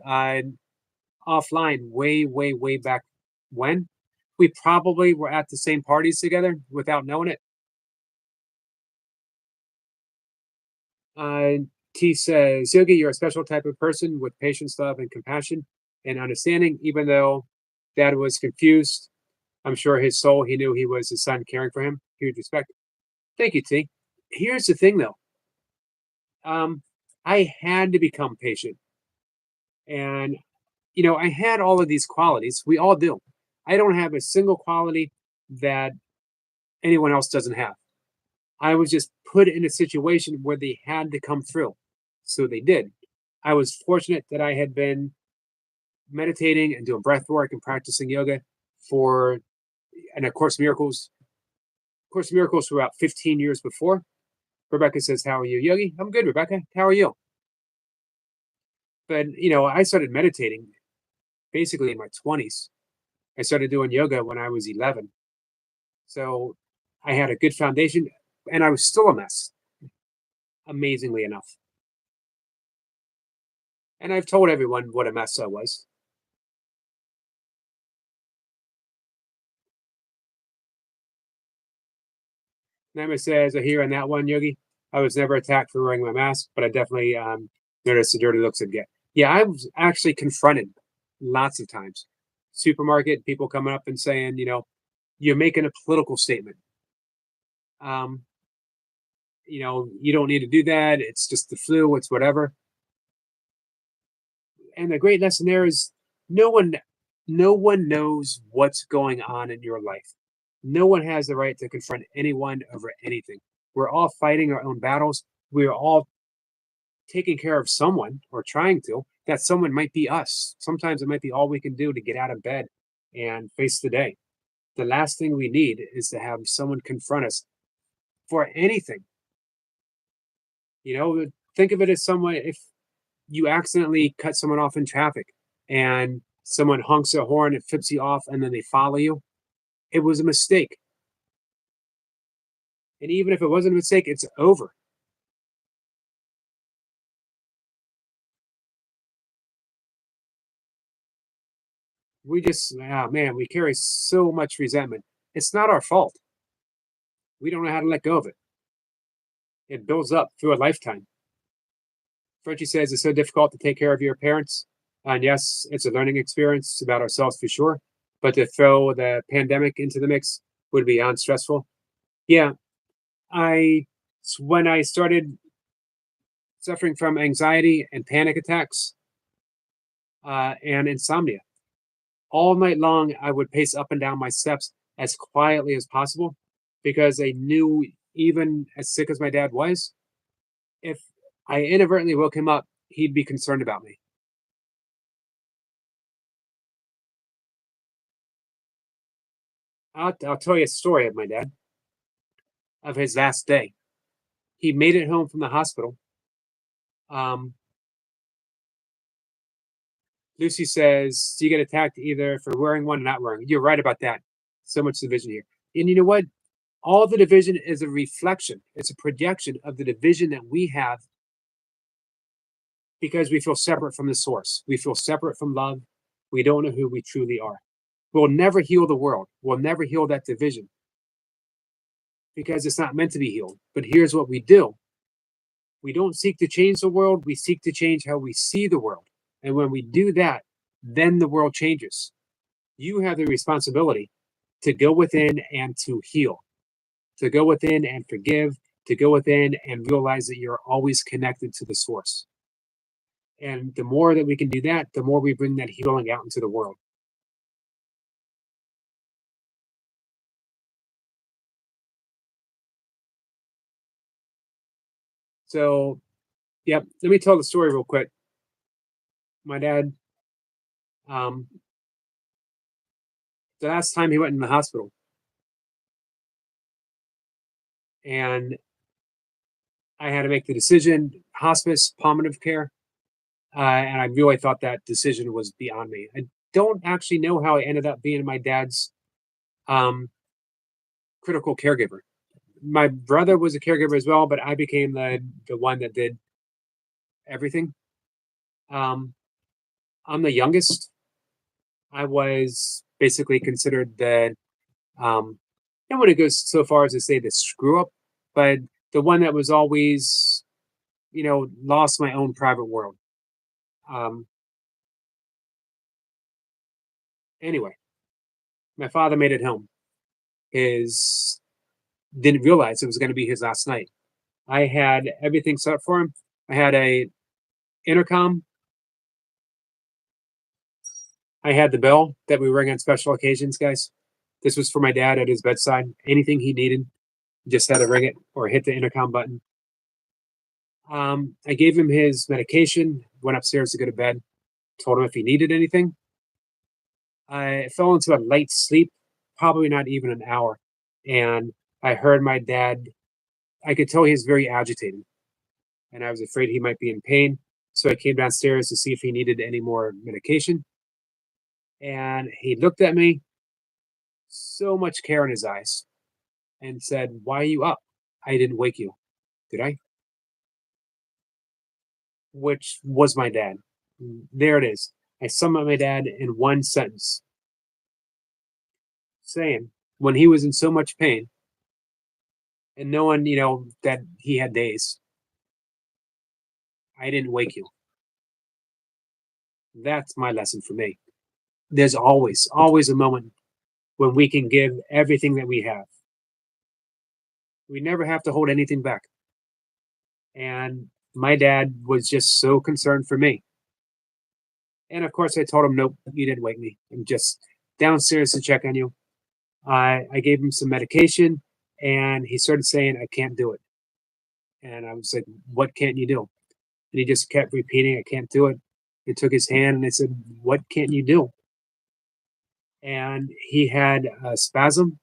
offline way, way, way back when. We probably were at the same parties together without knowing it. T says, Yogi, you're a special type of person with patience, love, and compassion and understanding. Even though Dad was confused, I'm sure his soul, he knew he was his son caring for him. Huge respect. Thank you, T. Here's the thing, though. I had to become patient. And, I had all of these qualities. We all do. I don't have a single quality that anyone else doesn't have. I was just put in a situation where they had to come through. So they did. I was fortunate that I had been meditating and doing breath work and practicing yoga for, and of Course Miracles. Course Miracles for about 15 years before. Rebecca says, how are you, Yogi? I'm good, Rebecca. How are you? But, I started meditating basically in my 20s. I started doing yoga when I was 11. So I had a good foundation and I was still a mess, amazingly enough. And I've told everyone what a mess I was. Nama says, I hear on that one, Yogi. I was never attacked for wearing my mask, but I definitely noticed the dirty looks I'd get. Yeah, I was actually confronted lots of times. Supermarket, people coming up and saying, you're making a political statement. Um, you don't need to do that. It's just the flu. It's whatever. And the great lesson there is no one, no one knows what's going on in your life. No one has the right to confront anyone over anything. We're all fighting our own battles. We're all taking care of someone or trying to. That someone might be us. Sometimes it might be all we can do to get out of bed and face the day. The last thing we need is to have someone confront us for anything. Think of it as someone, if you accidentally cut someone off in traffic and someone honks a horn and flips you off and then they follow you, it was a mistake. And even if it wasn't a mistake, it's over. Oh man, we carry so much resentment. It's not our fault. We don't know how to let go of it. It builds up through a lifetime. Frenchie says it's so difficult to take care of your parents. And yes, it's a learning experience about ourselves for sure. But to throw the pandemic into the mix would be beyond stressful. Yeah, I when I started suffering from anxiety and panic attacks and insomnia, all night long I would pace up and down my steps as quietly as possible because I knew, even as sick as my dad was, if I inadvertently woke him up, he'd be concerned about me. I'll tell you a story of my dad, of his last day. He made it home from the hospital. Um, Lucy says you get attacked either for wearing one or not wearing. You're right about that. So much division here. And you know what? All the division is a reflection. It's a projection of the division that we have because we feel separate from the source. We feel separate from love. We don't know who we truly are. We'll never heal the world. We'll never heal that division because it's not meant to be healed. But here's what we do: we don't seek to change the world, we seek to change how we see the world. And when we do that, then the world changes. You have the responsibility to go within and to heal, to go within and forgive, to go within and realize that you're always connected to the source. And the more that we can do that, the more we bring that healing out into the world. So, yep, let me tell the story real quick. My dad, um, the last time he went in the hospital, and I had to make the decision: hospice, palliative care. And I really thought that decision was beyond me. I don't actually know how I ended up being my dad's um, critical caregiver. My brother was a caregiver as well, but I became the one that did everything. Um, I'm the youngest. I was basically considered the I don't want to go so far as to say the screw up, but the one that was always, lost my own private world. Um, anyway, my father made it home. His Didn't realize it was going to be his last night. I had everything set up for him. I had a intercom. I had the bell that we ring on special occasions, guys. This was for my dad at his bedside. Anything he needed, just had to ring it or hit the intercom button. I gave him his medication, went upstairs to go to bed, told him if he needed anything. I fell into a light sleep, probably not even an hour. And I heard my dad, I could tell he was very agitated, and I was afraid he might be in pain. So I came downstairs to see if he needed any more medication. And he looked at me, so much care in his eyes, and said, "Why are you up? I didn't wake you, did I?" Which was my dad. There it is. I sum up my dad in one sentence, saying, when he was in so much pain, and no one, that he had days, I didn't wake you. That's my lesson for me. There's always a moment when we can give everything that we have We never have to hold anything back. And my dad was just so concerned for me. And of course, I told him, nope, you didn't wake me. I'm just downstairs to check on you. I gave him some medication and he started saying, I can't do it. And I was like, what can't you do? And he just kept repeating, I can't do it. I took his hand and I said, what can't you do? And he had a spasm,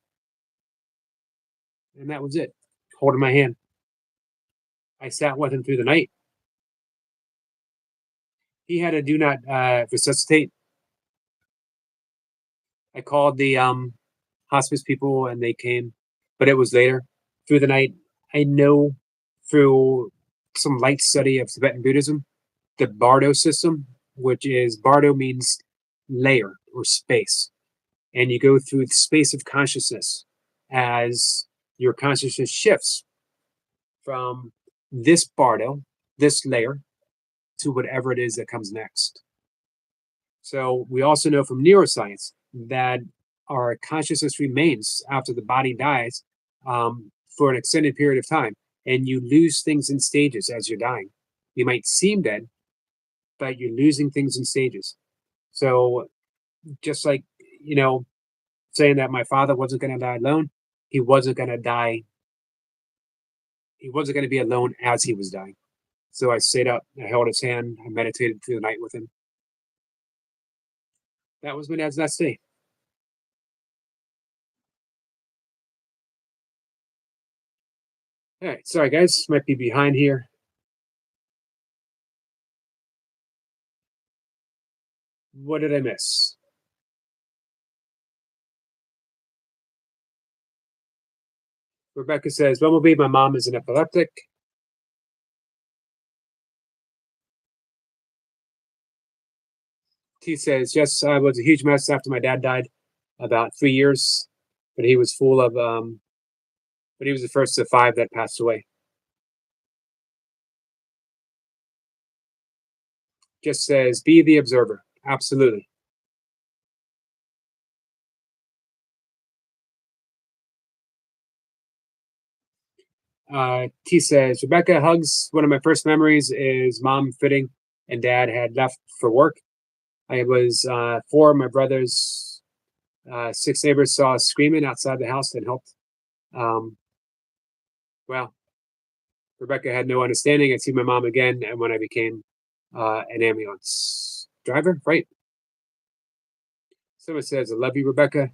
and that was it, holding my hand. I sat with him through the night. He had a do not resuscitate. I called the hospice people and they came, but it was later through the night. I know through some light study of Tibetan Buddhism, the Bardo system, which is Bardo means layer or space. And you go through the space of consciousness as your consciousness shifts from this Bardo, this layer, to whatever it is that comes next. So we also know from neuroscience that our consciousness remains after the body dies for an extended period of time, and you lose things in stages as you're dying. You might seem dead, but you're losing things in stages. So just like, saying that my father wasn't going to die alone, he wasn't going to die. He wasn't going to be alone as he was dying. So I stayed up, I held his hand, I meditated through the night with him. That was my dad's last day. All right, sorry guys, might be behind here. What did I miss? Rebecca says, Bumblebee, my mom is an epileptic. T says, yes, I was a huge mess after my dad died about 3 years, but he was full of, but he was the first of 5 that passed away. Just says, be the observer. Absolutely. T says, Rebecca, hugs. One of my first memories is mom fitting and dad had left for work. I was 4. My brothers, 6 neighbors saw us screaming outside the house and helped. Well, Rebecca had no understanding. I'd see my mom again, and when I became an ambulance driver, right? Someone says, I love you, Rebecca.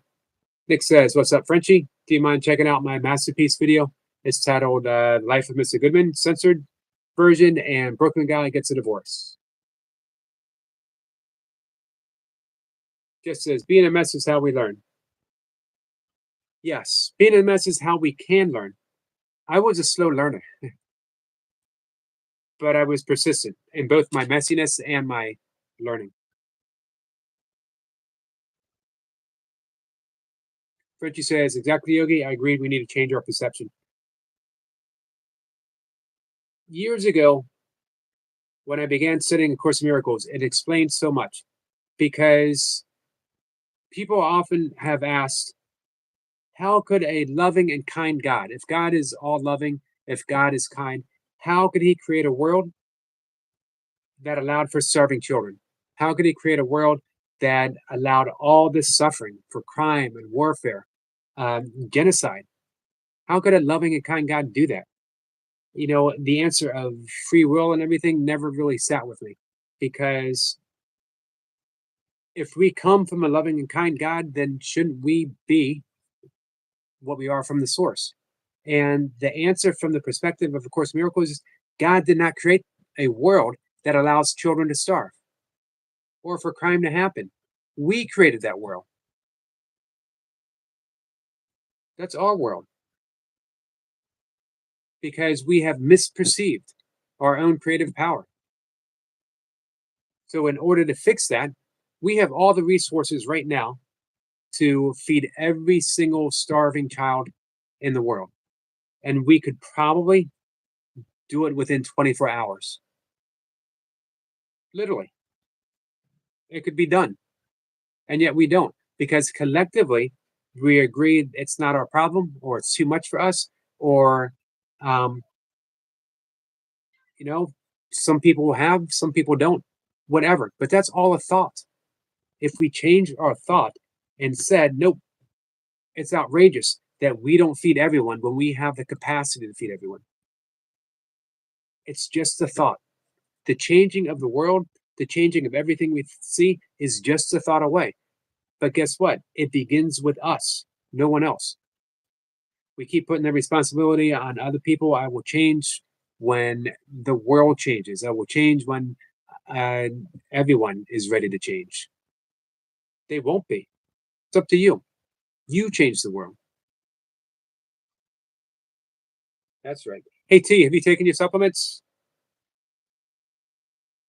Nick says, what's up, Frenchie? Do you mind checking out my masterpiece video? It's titled Life of Mr. Goodman, censored version, and Brooklyn Guy Gets a Divorce. Just says, being a mess is how we learn. Yes, being a mess is how we can learn. I was a slow learner, but I was persistent in both my messiness and my learning. Frenchie says, exactly, Yogi. I agreed we need to change our perception. Years ago, when I began studying A Course in Miracles, it explained so much because people often have asked, how could a loving and kind God, if God is all loving, if God is kind, how could he create a world that allowed for starving children? How could he create a world that allowed all this suffering for crime and warfare, genocide? How could a loving and kind God do that? The answer of free will and everything never really sat with me, because if we come from a loving and kind God, then shouldn't we be what we are from the source? And the answer from the perspective of A Course in Miracles is God did not create a world that allows children to starve or for crime to happen. We created that world. That's our world. Because we have misperceived our own creative power. So in order to fix that, we have all the resources right now to feed every single starving child in the world. And we could probably do it within 24 hours. Literally. It could be done. And yet we don't, because collectively we agree it's not our problem, or it's too much for us, or you know, some people have, some people don't, whatever. But that's all a thought. If we change our thought and said, nope, it's outrageous that we don't feed everyone when we have the capacity to feed everyone. It's just a thought. The changing of the world, the changing of everything we see is just a thought away. But guess what? It begins with us, no one else. We keep putting the responsibility on other people. I will change when the world changes. I will change when uh, everyone is ready to change. They won't be. It's up to you. You change the world. That's right. Hey T, have you taken your supplements?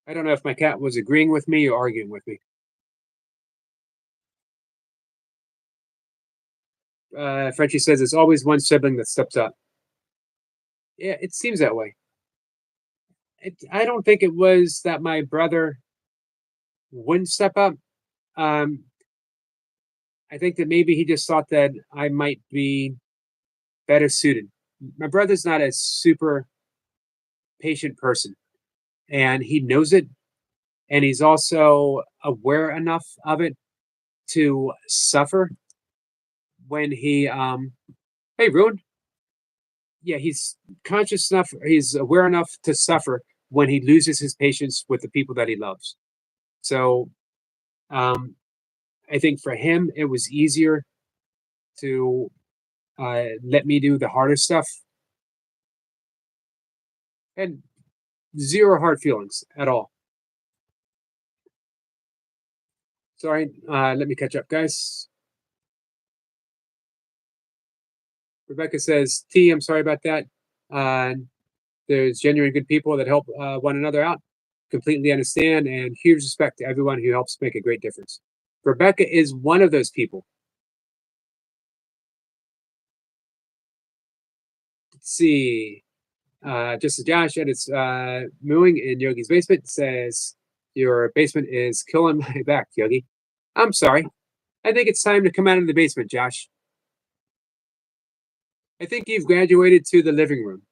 I don't know if my cat was agreeing with me or arguing with me. Frenchie says it's always one sibling that steps up. Yeah, it seems that way. I don't think it was that my brother wouldn't step up. Um, I think that maybe he just thought that I might be better suited. My brother's not a super patient person, and he knows it, and he's also aware enough of it to suffer when he hey Ruin, yeah, he's conscious enough, he's aware enough to suffer when he loses his patience with the people that he loves. So um, I think for him, it was easier to let me do the harder stuff and zero hard feelings at all. Sorry, let me catch up, guys. Rebecca says, T, I'm sorry about that. There's genuine good people that help one another out. Completely understand and huge respect to everyone who helps make a great difference. Rebecca is one of those people. Let's see. Just as Josh at its mooing in Yogi's basement says, your basement is killing my back, Yogi. I'm sorry. I think it's time to come out of the basement, Josh. I think you've graduated to the living room.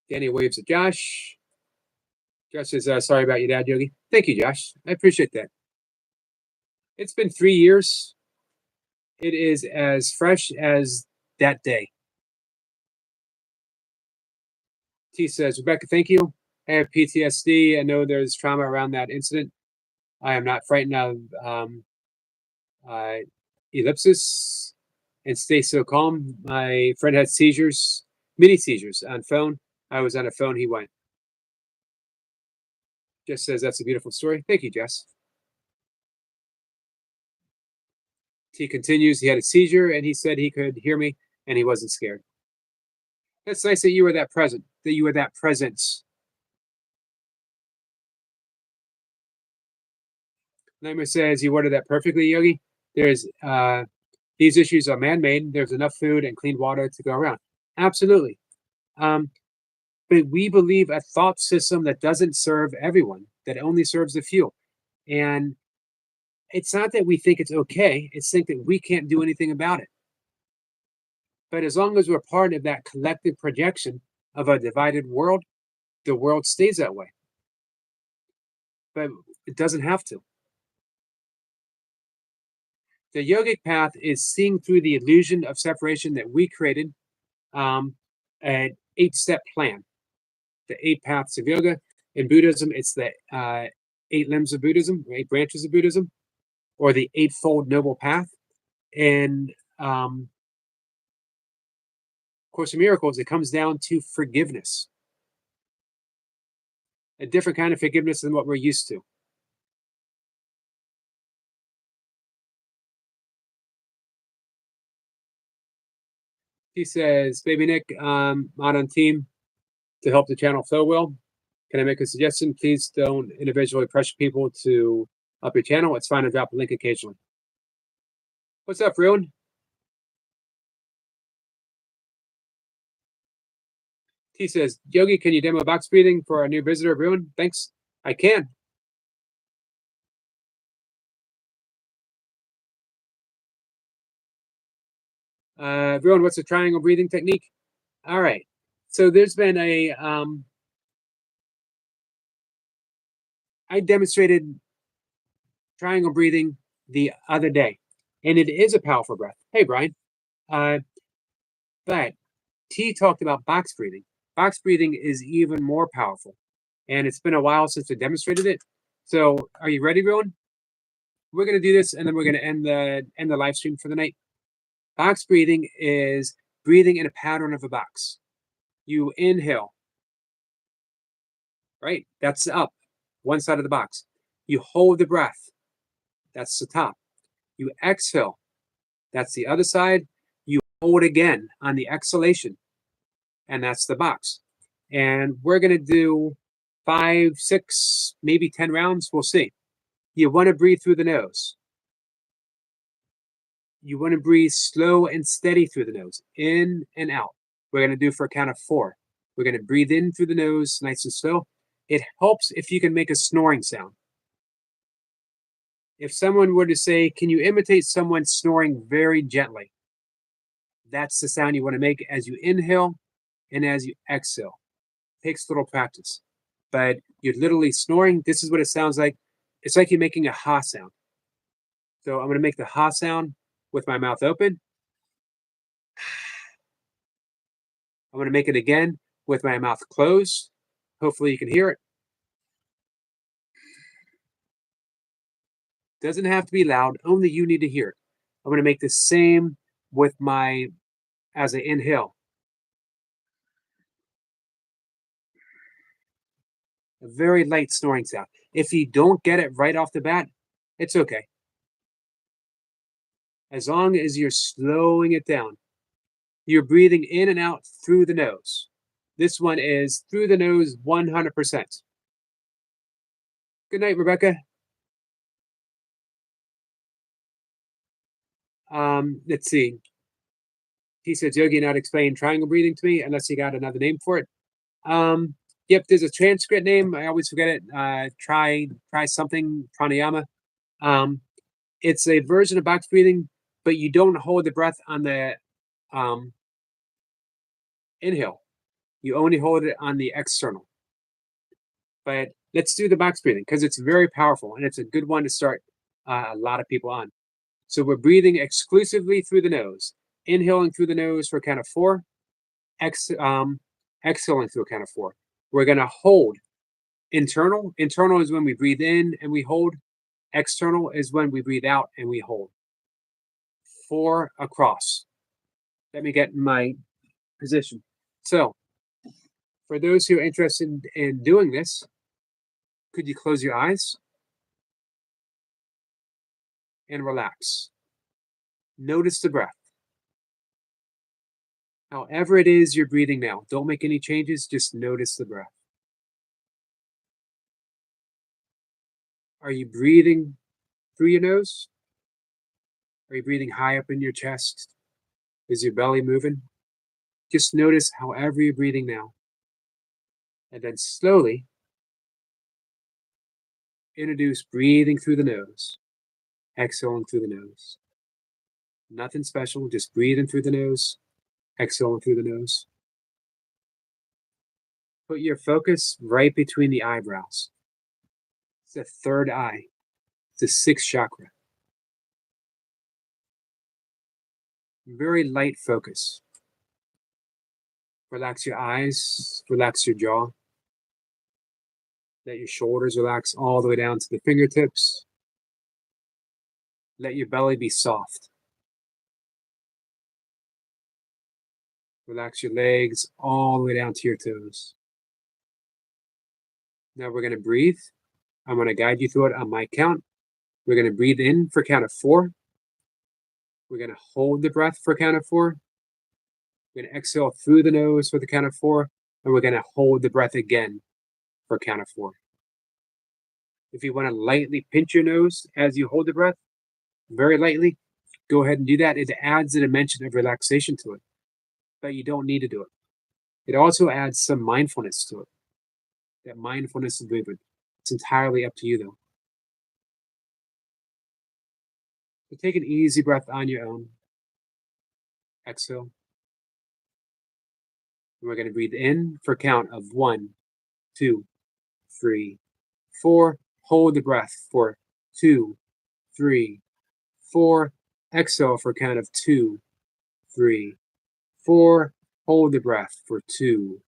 Danny waves at Josh. Josh says, sorry about your dad, Yogi. Thank you, Josh. I appreciate that. It's been 3 years. It is as fresh as that day. T says, Rebecca, thank you. I have PTSD. I know there's trauma around that incident. I am not frightened of uh, ellipsis and stay so calm. My friend had seizures, mini seizures on phone. I was on a phone. He went. Jess says, that's a beautiful story. Thank you, Jess. T continues, he had a seizure and he said he could hear me and he wasn't scared. It's nice that you were that present, that you were that presence. Nightmare says, you worded that perfectly, Yogi. There's these issues are man-made. There's enough food and clean water to go around. Absolutely. But we believe a thought system that doesn't serve everyone, that only serves the few. And it's not that we think it's okay, it's think that we can't do anything about it. But as long as we're part of that collective projection of a divided world, the world stays that way. But it doesn't have to. The yogic path is seeing through the illusion of separation that we created, an 8-step plan, the 8 paths of yoga. In Buddhism, it's the 8 limbs of Buddhism, 8 branches of Buddhism, or the Eightfold Noble Path. And Course in Miracles, it comes down to forgiveness, a different kind of forgiveness than what we're used to. He says, Baby Nick, I'm on team to help the channel flow well. Can I make a suggestion? Please don't individually pressure people to up your channel. It's fine to drop a link occasionally. What's up, Ruin? He says, Yogi, can you demo box breathing for our new visitor, Ruin? Thanks. I can. Everyone, what's a triangle breathing technique? All right. So there's been I demonstrated triangle breathing the other day, and it is a powerful breath. Hey, Brian. Uh, but T talked about box breathing. Box breathing is even more powerful, and it's been a while since I demonstrated it. So, are you ready, everyone? We're going to do this, and then we're going to end the live stream for the night. Box breathing is breathing in a pattern of a box. You inhale, right? That's up, one side of the box. You hold the breath. That's the top. You exhale. That's the other side. You hold again on the exhalation, and that's the box. And we're going to do 5, 6, maybe 10 rounds. We'll see. You want to breathe through the nose. You want to breathe slow and steady through the nose, in and out. We're going to do for a count of 4. We're going to breathe in through the nose, nice and slow. It helps if you can make a snoring sound. If someone were to say, can you imitate someone snoring very gently? That's the sound you want to make as you inhale and as you exhale. Takes a little practice, but you're literally snoring. This is what it sounds like. It's like you're making a ha sound. So I'm going to make the ha sound with my mouth open. I'm going to make it again with my mouth closed. Hopefully you can hear it. Doesn't have to be loud, only you need to hear it. I'm going to make the same with as I inhale. A very light snoring sound. If you don't get it right off the bat, it's okay. As long as you're slowing it down, you're breathing in and out through the nose. This one is through the nose 100%. Good night, Rebecca. Let's see. He says, Yogi not explain triangle breathing to me unless you got another name for it. Yep, there's a Sanskrit name. I always forget it. Try something pranayama. It's a version of box breathing, but you don't hold the breath on the inhale. You only hold it on the external. But let's do the box breathing because it's very powerful and it's a good one to start a lot of people on. So we're breathing exclusively through the nose, inhaling through the nose for a count of 4, exhaling through a count of 4. We're going to hold internal. Internal is when we breathe in and we hold. External is when we breathe out and we hold. 4 across. Let me get my position. So, for those who are interested in doing this, could you close your eyes and relax? Notice the breath. However it is you're breathing now, don't make any changes, just notice the breath. Are you breathing through your nose? Are you breathing high up in your chest? Is your belly moving? Just notice however you're breathing now. And then slowly introduce breathing through the nose, exhaling through the nose. Nothing special, just breathing through the nose, exhaling through the nose. Put your focus right between the eyebrows. It's the third eye. It's the sixth chakra. Very light focus. Relax your eyes, relax your jaw. Let your shoulders relax all the way down to the fingertips. Let your belly be soft. Relax your legs all the way down to your toes. Now we're going to breathe. I'm going to guide you through it on my count. We're going to breathe in for a count of 4. We're going to hold the breath for a count of 4. We're going to exhale through the nose for the count of 4. And we're going to hold the breath again for a count of 4. If you want to lightly pinch your nose as you hold the breath, very lightly, go ahead and do that. It adds a dimension of relaxation to it, but you don't need to do it. It also adds some mindfulness to it. That mindfulness is movement. It's entirely up to you, though. So take an easy breath on your own. exhale. And we're going to breathe in for a count of 1, 2, 3, 4. Hold the breath for 2, 3, 4. Exhale for a count of 2, 3, 4. Hold the breath for 2,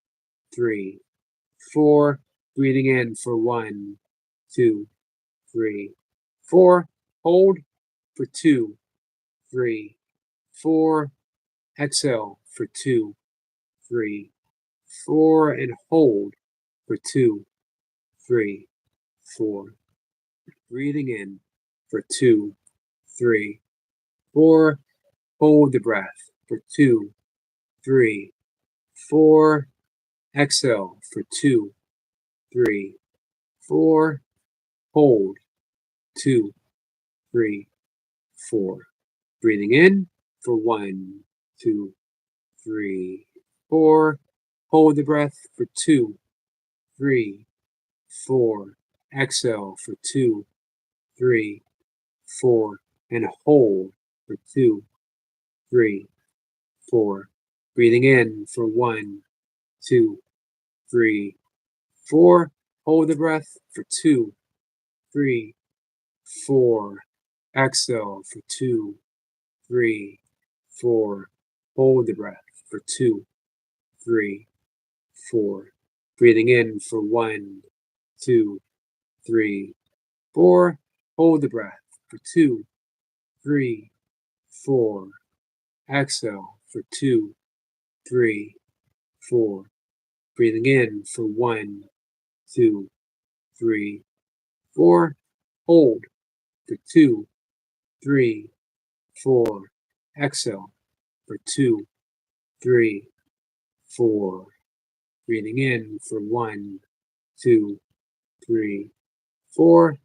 3, 4. Breathing in for 1, 2, 3, 4. Hold for 2, 3, 4. Exhale for 2, 3, 4. And hold for 2, 3, 4. Breathing in for 2, 3, 4. Hold the breath for 2, 3, 4. Exhale for 2, 3, 4. Hold 2, 3, 4. Breathing in for 1, 2, 3, 4. Hold the breath for 2, 3, 4. Exhale for 2, 3, 4. And hold for 2, 3, 4. Breathing in for 1, 2, 3, 4. Hold the breath for 2, 3, 4. Exhale for 2, 3, 4. Hold the breath for 2, 3, 4. Breathing in for 1, 2, 3, 4. Hold the breath for 2, 3, 4. Exhale for 2, 3, 4. Breathing in for 1, 2, 3, 4. Hold for 2, 3, 4. Exhale for 2, 3, 4. Breathing in for 1, 2, 3, 4.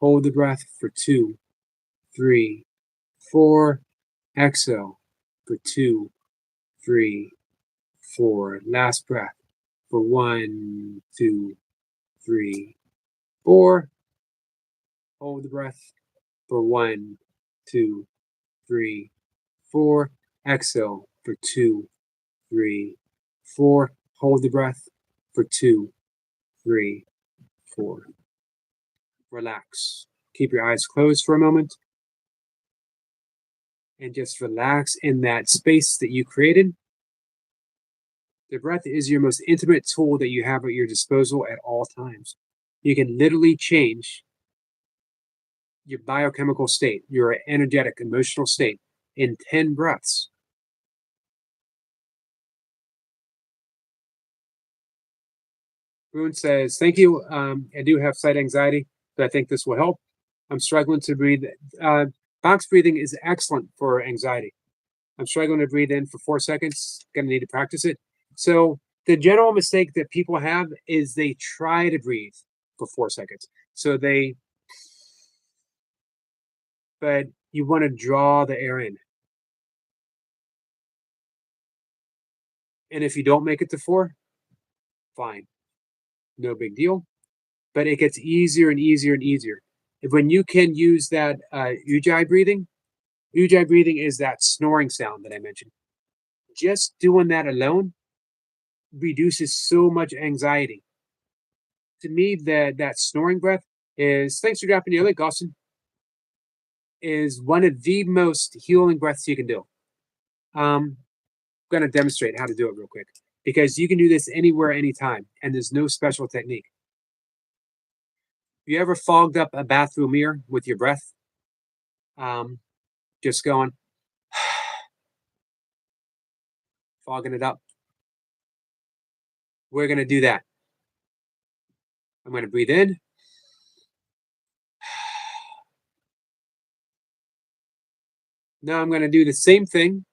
Hold the breath for 2, 3, 4. Exhale for 2, 3, 4. Last breath for 1, 2, 3, 4. Hold the breath for 1, 2, 3, 4. Exhale for 2, 3, 4. Hold the breath for 2, 3, 4. Relax. Keep your eyes closed for a moment and just relax in that space that you created. The breath is your most intimate tool that you have at your disposal at all times. You can literally change your biochemical state, your energetic, emotional state in 10 breaths. Boone says, thank you. I do have slight anxiety, but I think this will help. I'm struggling to breathe. Box breathing is excellent for anxiety. I'm struggling to breathe in for 4 seconds. Gonna need to practice it. So the general mistake that people have is they try to breathe for 4 seconds. But you want to draw the air in. And if you don't make it to 4, fine. No big deal. But it gets easier and easier and easier. When you can use that Ujjayi breathing is that snoring sound that I mentioned. Just doing that alone reduces so much anxiety. To me, that snoring breath is, thanks for dropping your link, Austin, is one of the most healing breaths you can do. I'm going to demonstrate how to do it real quick because you can do this anywhere, anytime, and there's no special technique. You ever fogged up a bathroom mirror with your breath? Just going, fogging it up. We're going to do that. I'm going to breathe in. Now I'm going to do the same thing,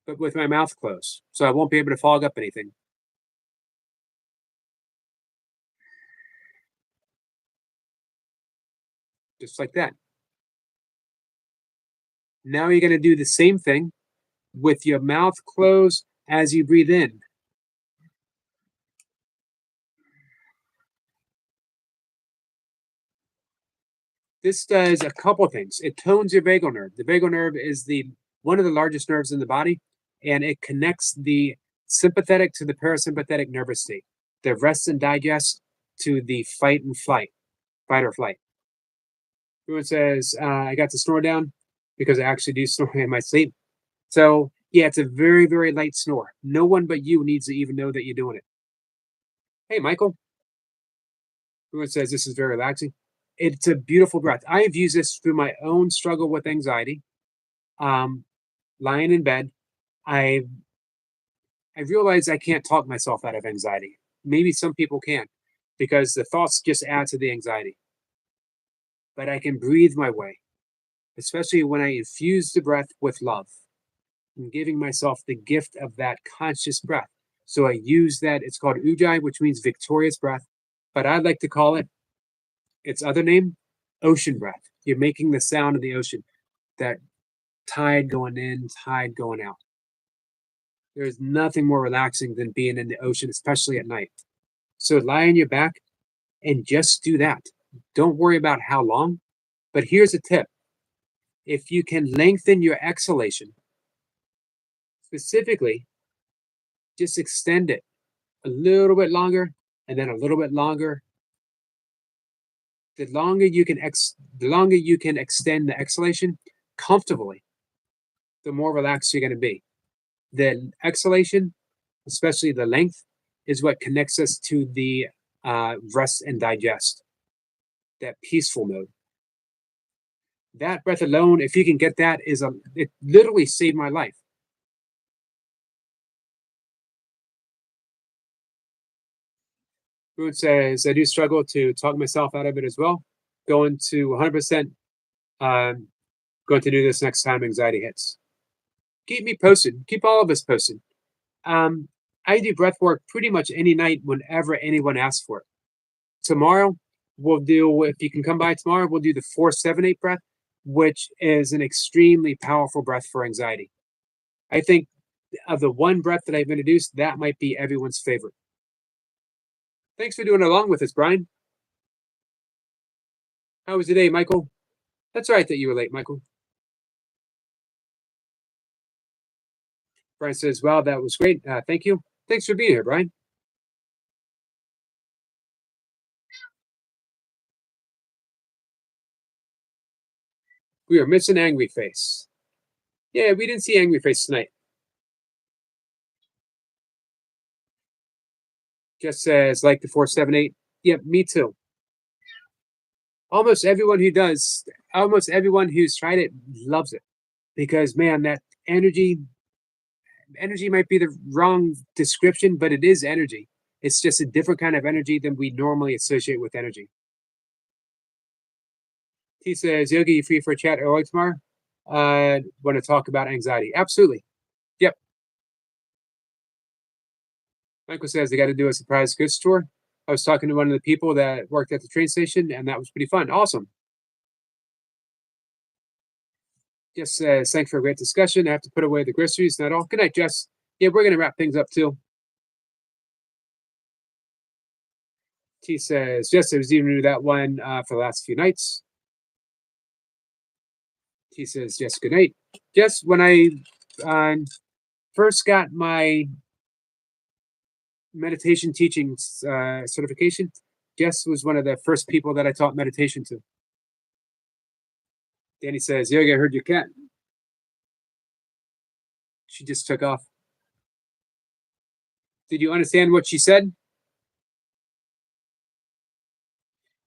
but with my mouth closed. So I won't be able to fog up anything. Just like that. Now you're going to do the same thing with your mouth closed as you breathe in. This does a couple things. It tones your vagal nerve. The vagal nerve is the one of the largest nerves in the body, and it connects the sympathetic to the parasympathetic nervous state, the rest and digest to the fight and flight, fight or flight. Everyone says, I got to snore down because I actually do snore in my sleep. So, yeah, it's a very, very light snore. No one but you needs to even know that you're doing it. Hey, Michael. Everyone says this is very relaxing. It's a beautiful breath. I have used this through my own struggle with anxiety. Um, Lying in bed, I I realize I can't talk myself out of anxiety. Maybe some people can, because the thoughts just add to the anxiety. But I can breathe my way, especially when I infuse the breath with love. I'm giving myself the gift of that conscious breath. So I use that. It's called Ujjayi, which means victorious breath. But I'd like to call it its other name, ocean breath. You're making the sound of the ocean, that tide going in, tide going out. There's nothing more relaxing than being in the ocean, especially at night. So lie on your back and just do that. Don't worry about how long. But here's a tip: if you can lengthen your exhalation, specifically, just extend it a little bit longer and then a little bit longer. The longer you can extend the exhalation comfortably, the more relaxed you're going to be. The exhalation, especially the length, is what connects us to the rest and digest, that peaceful mode. That breath alone, if you can get that, it literally saved my life. Food says I do struggle to talk myself out of it as well. Going to 100%. Um, Going to do this next time anxiety hits. Keep me posted. Keep all of us posted. Um, I do breath work pretty much any night whenever anyone asks for it. Tomorrow, we'll do, if you can come by tomorrow, we'll do the 4-7-8 breath, which is an extremely powerful breath for anxiety. I think of the one breath that I've introduced, that might be everyone's favorite. Thanks for doing along with us, Brian. How was the day, Michael? That's right that you were late, Michael. Brian says, wow, that was great. Thank you. Thanks for being here, Brian. We are missing Angry Face. Yeah, we didn't see Angry Face tonight. Just says, like the 4-7-8. Yep, me too. Almost everyone who does, almost everyone who's tried it loves it, because man, that energy might be the wrong description, but it is energy. It's just a different kind of energy than we normally associate with energy. He says, Yogi, you free for a chat early tomorrow? Want to talk about anxiety? Absolutely. Yep. Michael says they got to do a surprise goods tour. I was talking to one of the people that worked at the train station, and that was pretty fun. Awesome. Jess says, thanks for a great discussion. I have to put away the groceries. Not all. Good night, Jess. Yeah, we're going to wrap things up too. T says, Jess, I was even do that one for the last few nights. He says, yes, good night. Yes, when I first got my meditation teaching certification, Jess was one of the first people that I taught meditation to. Danny says, Yogi, I heard your cat. She just took off. Did you understand what she said?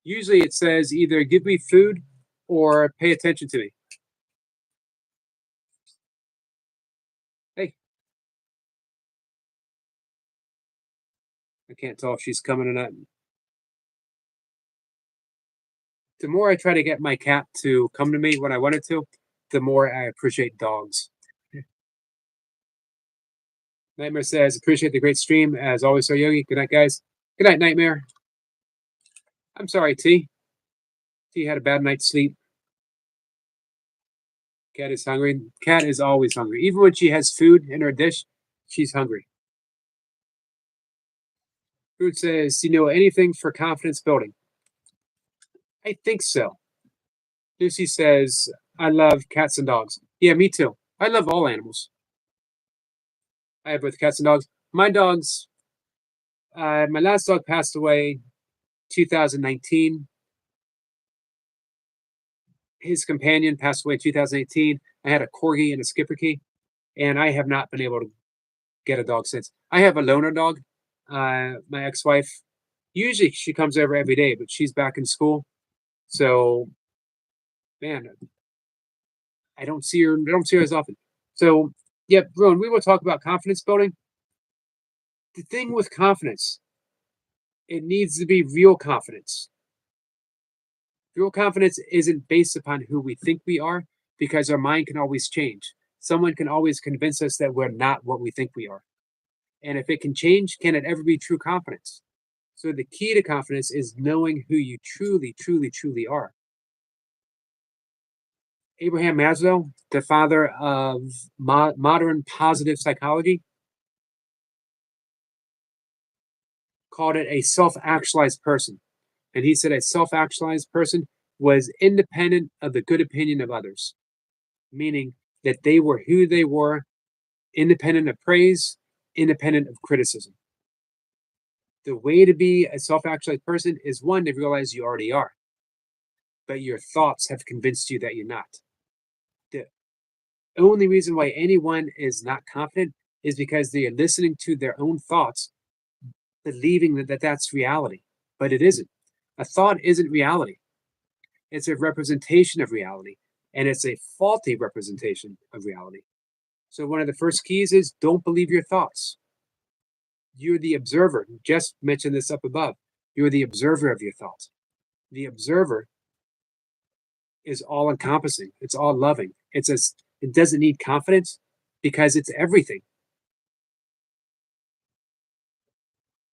Usually it says either give me food or pay attention to me. Hey. I can't tell if she's coming or not. The more I try to get my cat to come to me when I want it to, the more I appreciate dogs. Nightmare says, appreciate the great stream. As always, so Yogi. Good night, guys. Good night, Nightmare. I'm sorry, T. T had a bad night's sleep. Cat is hungry. Cat is always hungry. Even when she has food in her dish, she's hungry. Food says, do you know anything for confidence building? I think so. Lucy says, I love cats and dogs. Yeah, me too. I love all animals. I have both cats and dogs. My dogs, my last dog passed away 2019. His companion passed away in 2018. I had a corgi and a Schipperke, and I have not been able to get a dog since. I have a loner dog. My ex-wife, usually she comes over every day, but she's back in school. So, man, I don't see her. I don't see her as often. So, yeah, Rowan, we will talk about confidence building. The thing with confidence, it needs to be real confidence. Real confidence isn't based upon who we think we are, because our mind can always change. Someone can always convince us that we're not what we think we are. And if it can change, can it ever be true confidence? So the key to confidence is knowing who you truly, truly, truly are. Abraham Maslow, the father of modern positive psychology, called it a self-actualized person. And he said a self-actualized person was independent of the good opinion of others, meaning that they were who they were, independent of praise, independent of criticism. The way to be a self-actualized person is, one, to realize you already are, but your thoughts have convinced you that you're not. The only reason why anyone is not confident is because they are listening to their own thoughts, believing that that's reality, but it isn't. A thought isn't reality. It's a representation of reality, and it's a faulty representation of reality. So one of the first keys is don't believe your thoughts. You're the observer. Just mentioned this up above. You're the observer of your thoughts. The observer is all encompassing. It's all loving. It doesn't need confidence because it's everything.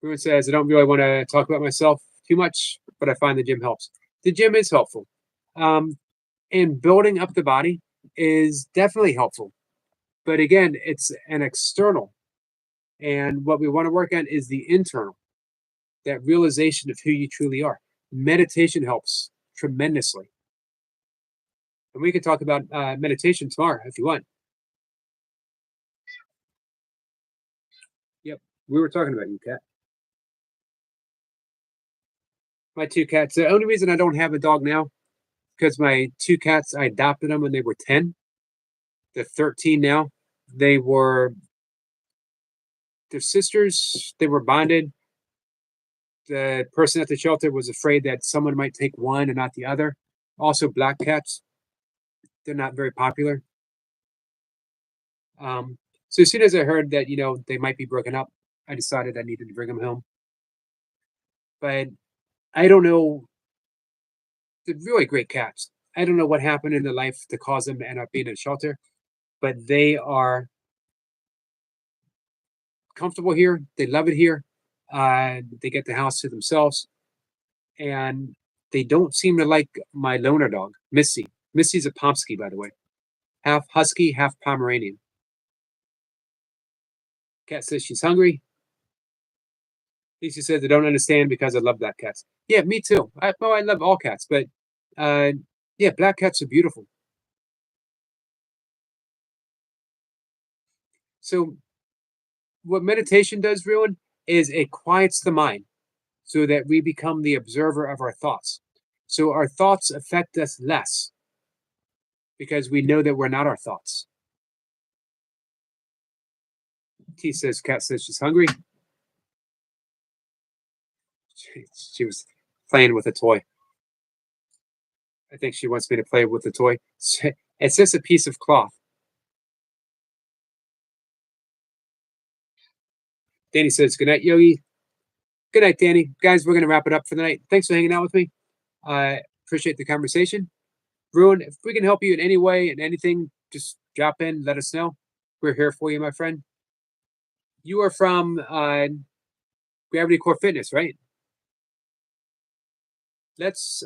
Everyone says, I don't really want to talk about myself too much, but I find the gym helps. The gym is helpful. And building up the body is definitely helpful. But again, it's an external. And what we want to work on is the internal, that realization of who you truly are. Meditation helps tremendously. And we can talk about meditation tomorrow if you want. Yep, we were talking about you, Cat. My two cats. The only reason I don't have a dog now, because my two cats, I adopted them when they were 10. They're 13 now. They were their sisters. They were bonded. The person at the shelter was afraid that someone might take one and not the other. Also, black cats. They're not very popular. So as soon as I heard that, they might be broken up, I decided I needed to bring them home. But I don't know. They're really great cats. I don't know what happened in their life to cause them to end up being in a shelter, but they are comfortable here. They love it here. They get the house to themselves, and they don't seem to like my loner dog, Missy. Missy's a Pomsky, by the way, half husky, half Pomeranian. Cat says she's hungry. Lisa says I don't understand because I love black cats. Yeah, me too. I love all cats, but yeah, black cats are beautiful. So what meditation does, Ruin, is it quiets the mind so that we become the observer of our thoughts. So our thoughts affect us less because we know that we're not our thoughts. T says, Cat says she's hungry. She was playing with a toy. I think she wants me to play with the toy. It's just a piece of cloth. Danny says, good night, Yogi. Good night, Danny. Guys, we're going to wrap it up for the night. Thanks for hanging out with me. I appreciate the conversation. Ruin, if we can help you in any way and anything, just drop in, let us know. We're here for you, my friend. You are from Gravity Core Fitness, right? Let's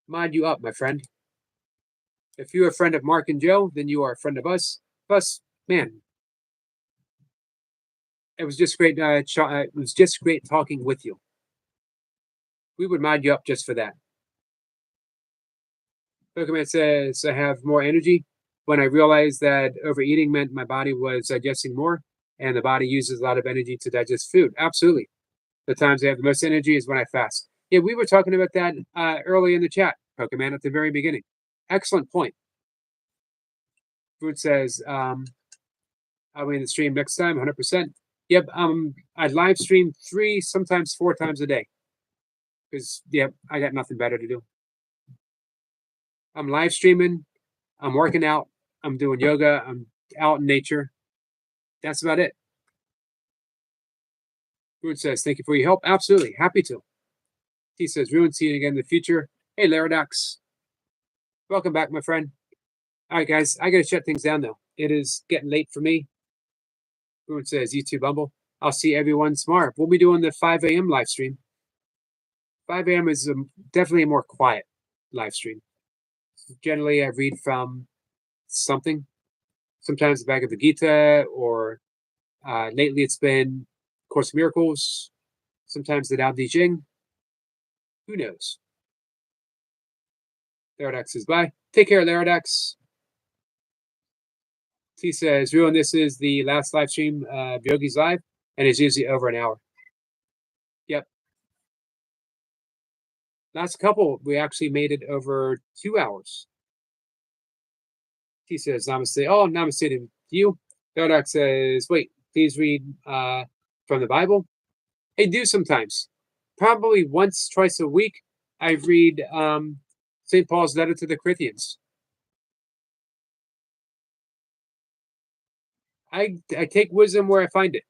mod you up, my friend. If you're a friend of Mark and Joe, then you are a friend of us. Plus, man, it was just great. It was just great talking with you. We would mod you up just for that. Pokemon says I have more energy. when I realized that overeating meant my body was digesting more, and the body uses a lot of energy to digest food. Absolutely. The times I have the most energy is when I fast. Yeah, we were talking about that early in the chat, Pokemon, at the very beginning. Excellent point. Food says, I'll be in the stream next time, 100%. Yep, I live stream 3, sometimes 4 times a day. Because, yep, I got nothing better to do. I'm live streaming, I'm working out, I'm doing yoga, I'm out in nature. That's about it. Ruin says, thank you for your help. Absolutely, happy to. He says, Ruin, see you again in the future. Hey, Laradox. Welcome back, my friend. All right, guys, I got to shut things down, though. It is getting late for me. Ruin says, YouTube Bumble. I'll see everyone tomorrow. We'll be doing the 5 a.m. live stream. 5 a.m. is definitely a more quiet live stream. Generally, I read from something, sometimes the Bhagavad Gita, or lately it's been Course of Miracles, sometimes the Tao Te Ching. Who knows? Laradox says bye. Take care, Laradox. He says, Ruin, this is the last live stream of Yogi's Live, and it's usually over an hour. Yep. Last couple, we actually made it over 2 hours. He says, Namaste. Oh, Namaste to you. Laradox says, wait, please read from the Bible. I do sometimes. Probably once, twice a week, I read St. Paul's letter to the Corinthians. I take wisdom where I find it.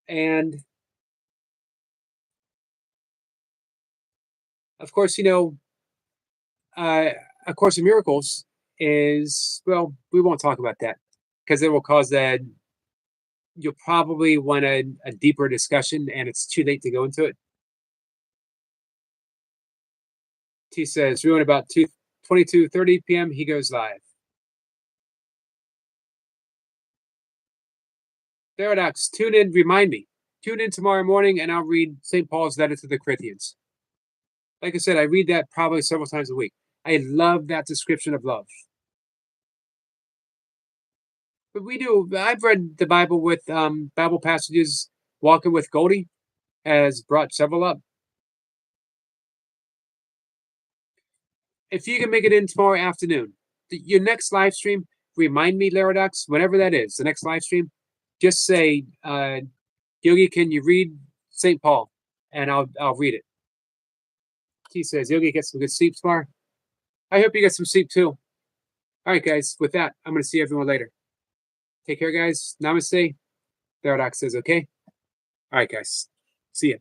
And of course, A Course in Miracles is, well, we won't talk about that because it will cause that you'll probably want a deeper discussion and it's too late to go into it. T says, Ruin about 22:30 p.m. He goes live. Paradox, tune in, remind me. Tune in tomorrow morning and I'll read St. Paul's letter to the Corinthians. Like I said, I read that probably several times a week. I love that description of love. But I've read the Bible with Bible passages. Walking with Goldie has brought several up. If you can make it in tomorrow afternoon, your next live stream, remind me, Laradox, whenever that is, the next live stream, just say, Yogi, can you read St. Paul? And I'll read it. He says, Yogi, get some good sleep tomorrow. I hope you get some sleep too. All right, guys, with that, I'm going to see everyone later. Take care, guys. Namaste. Laradox says, okay. All right, guys. See ya.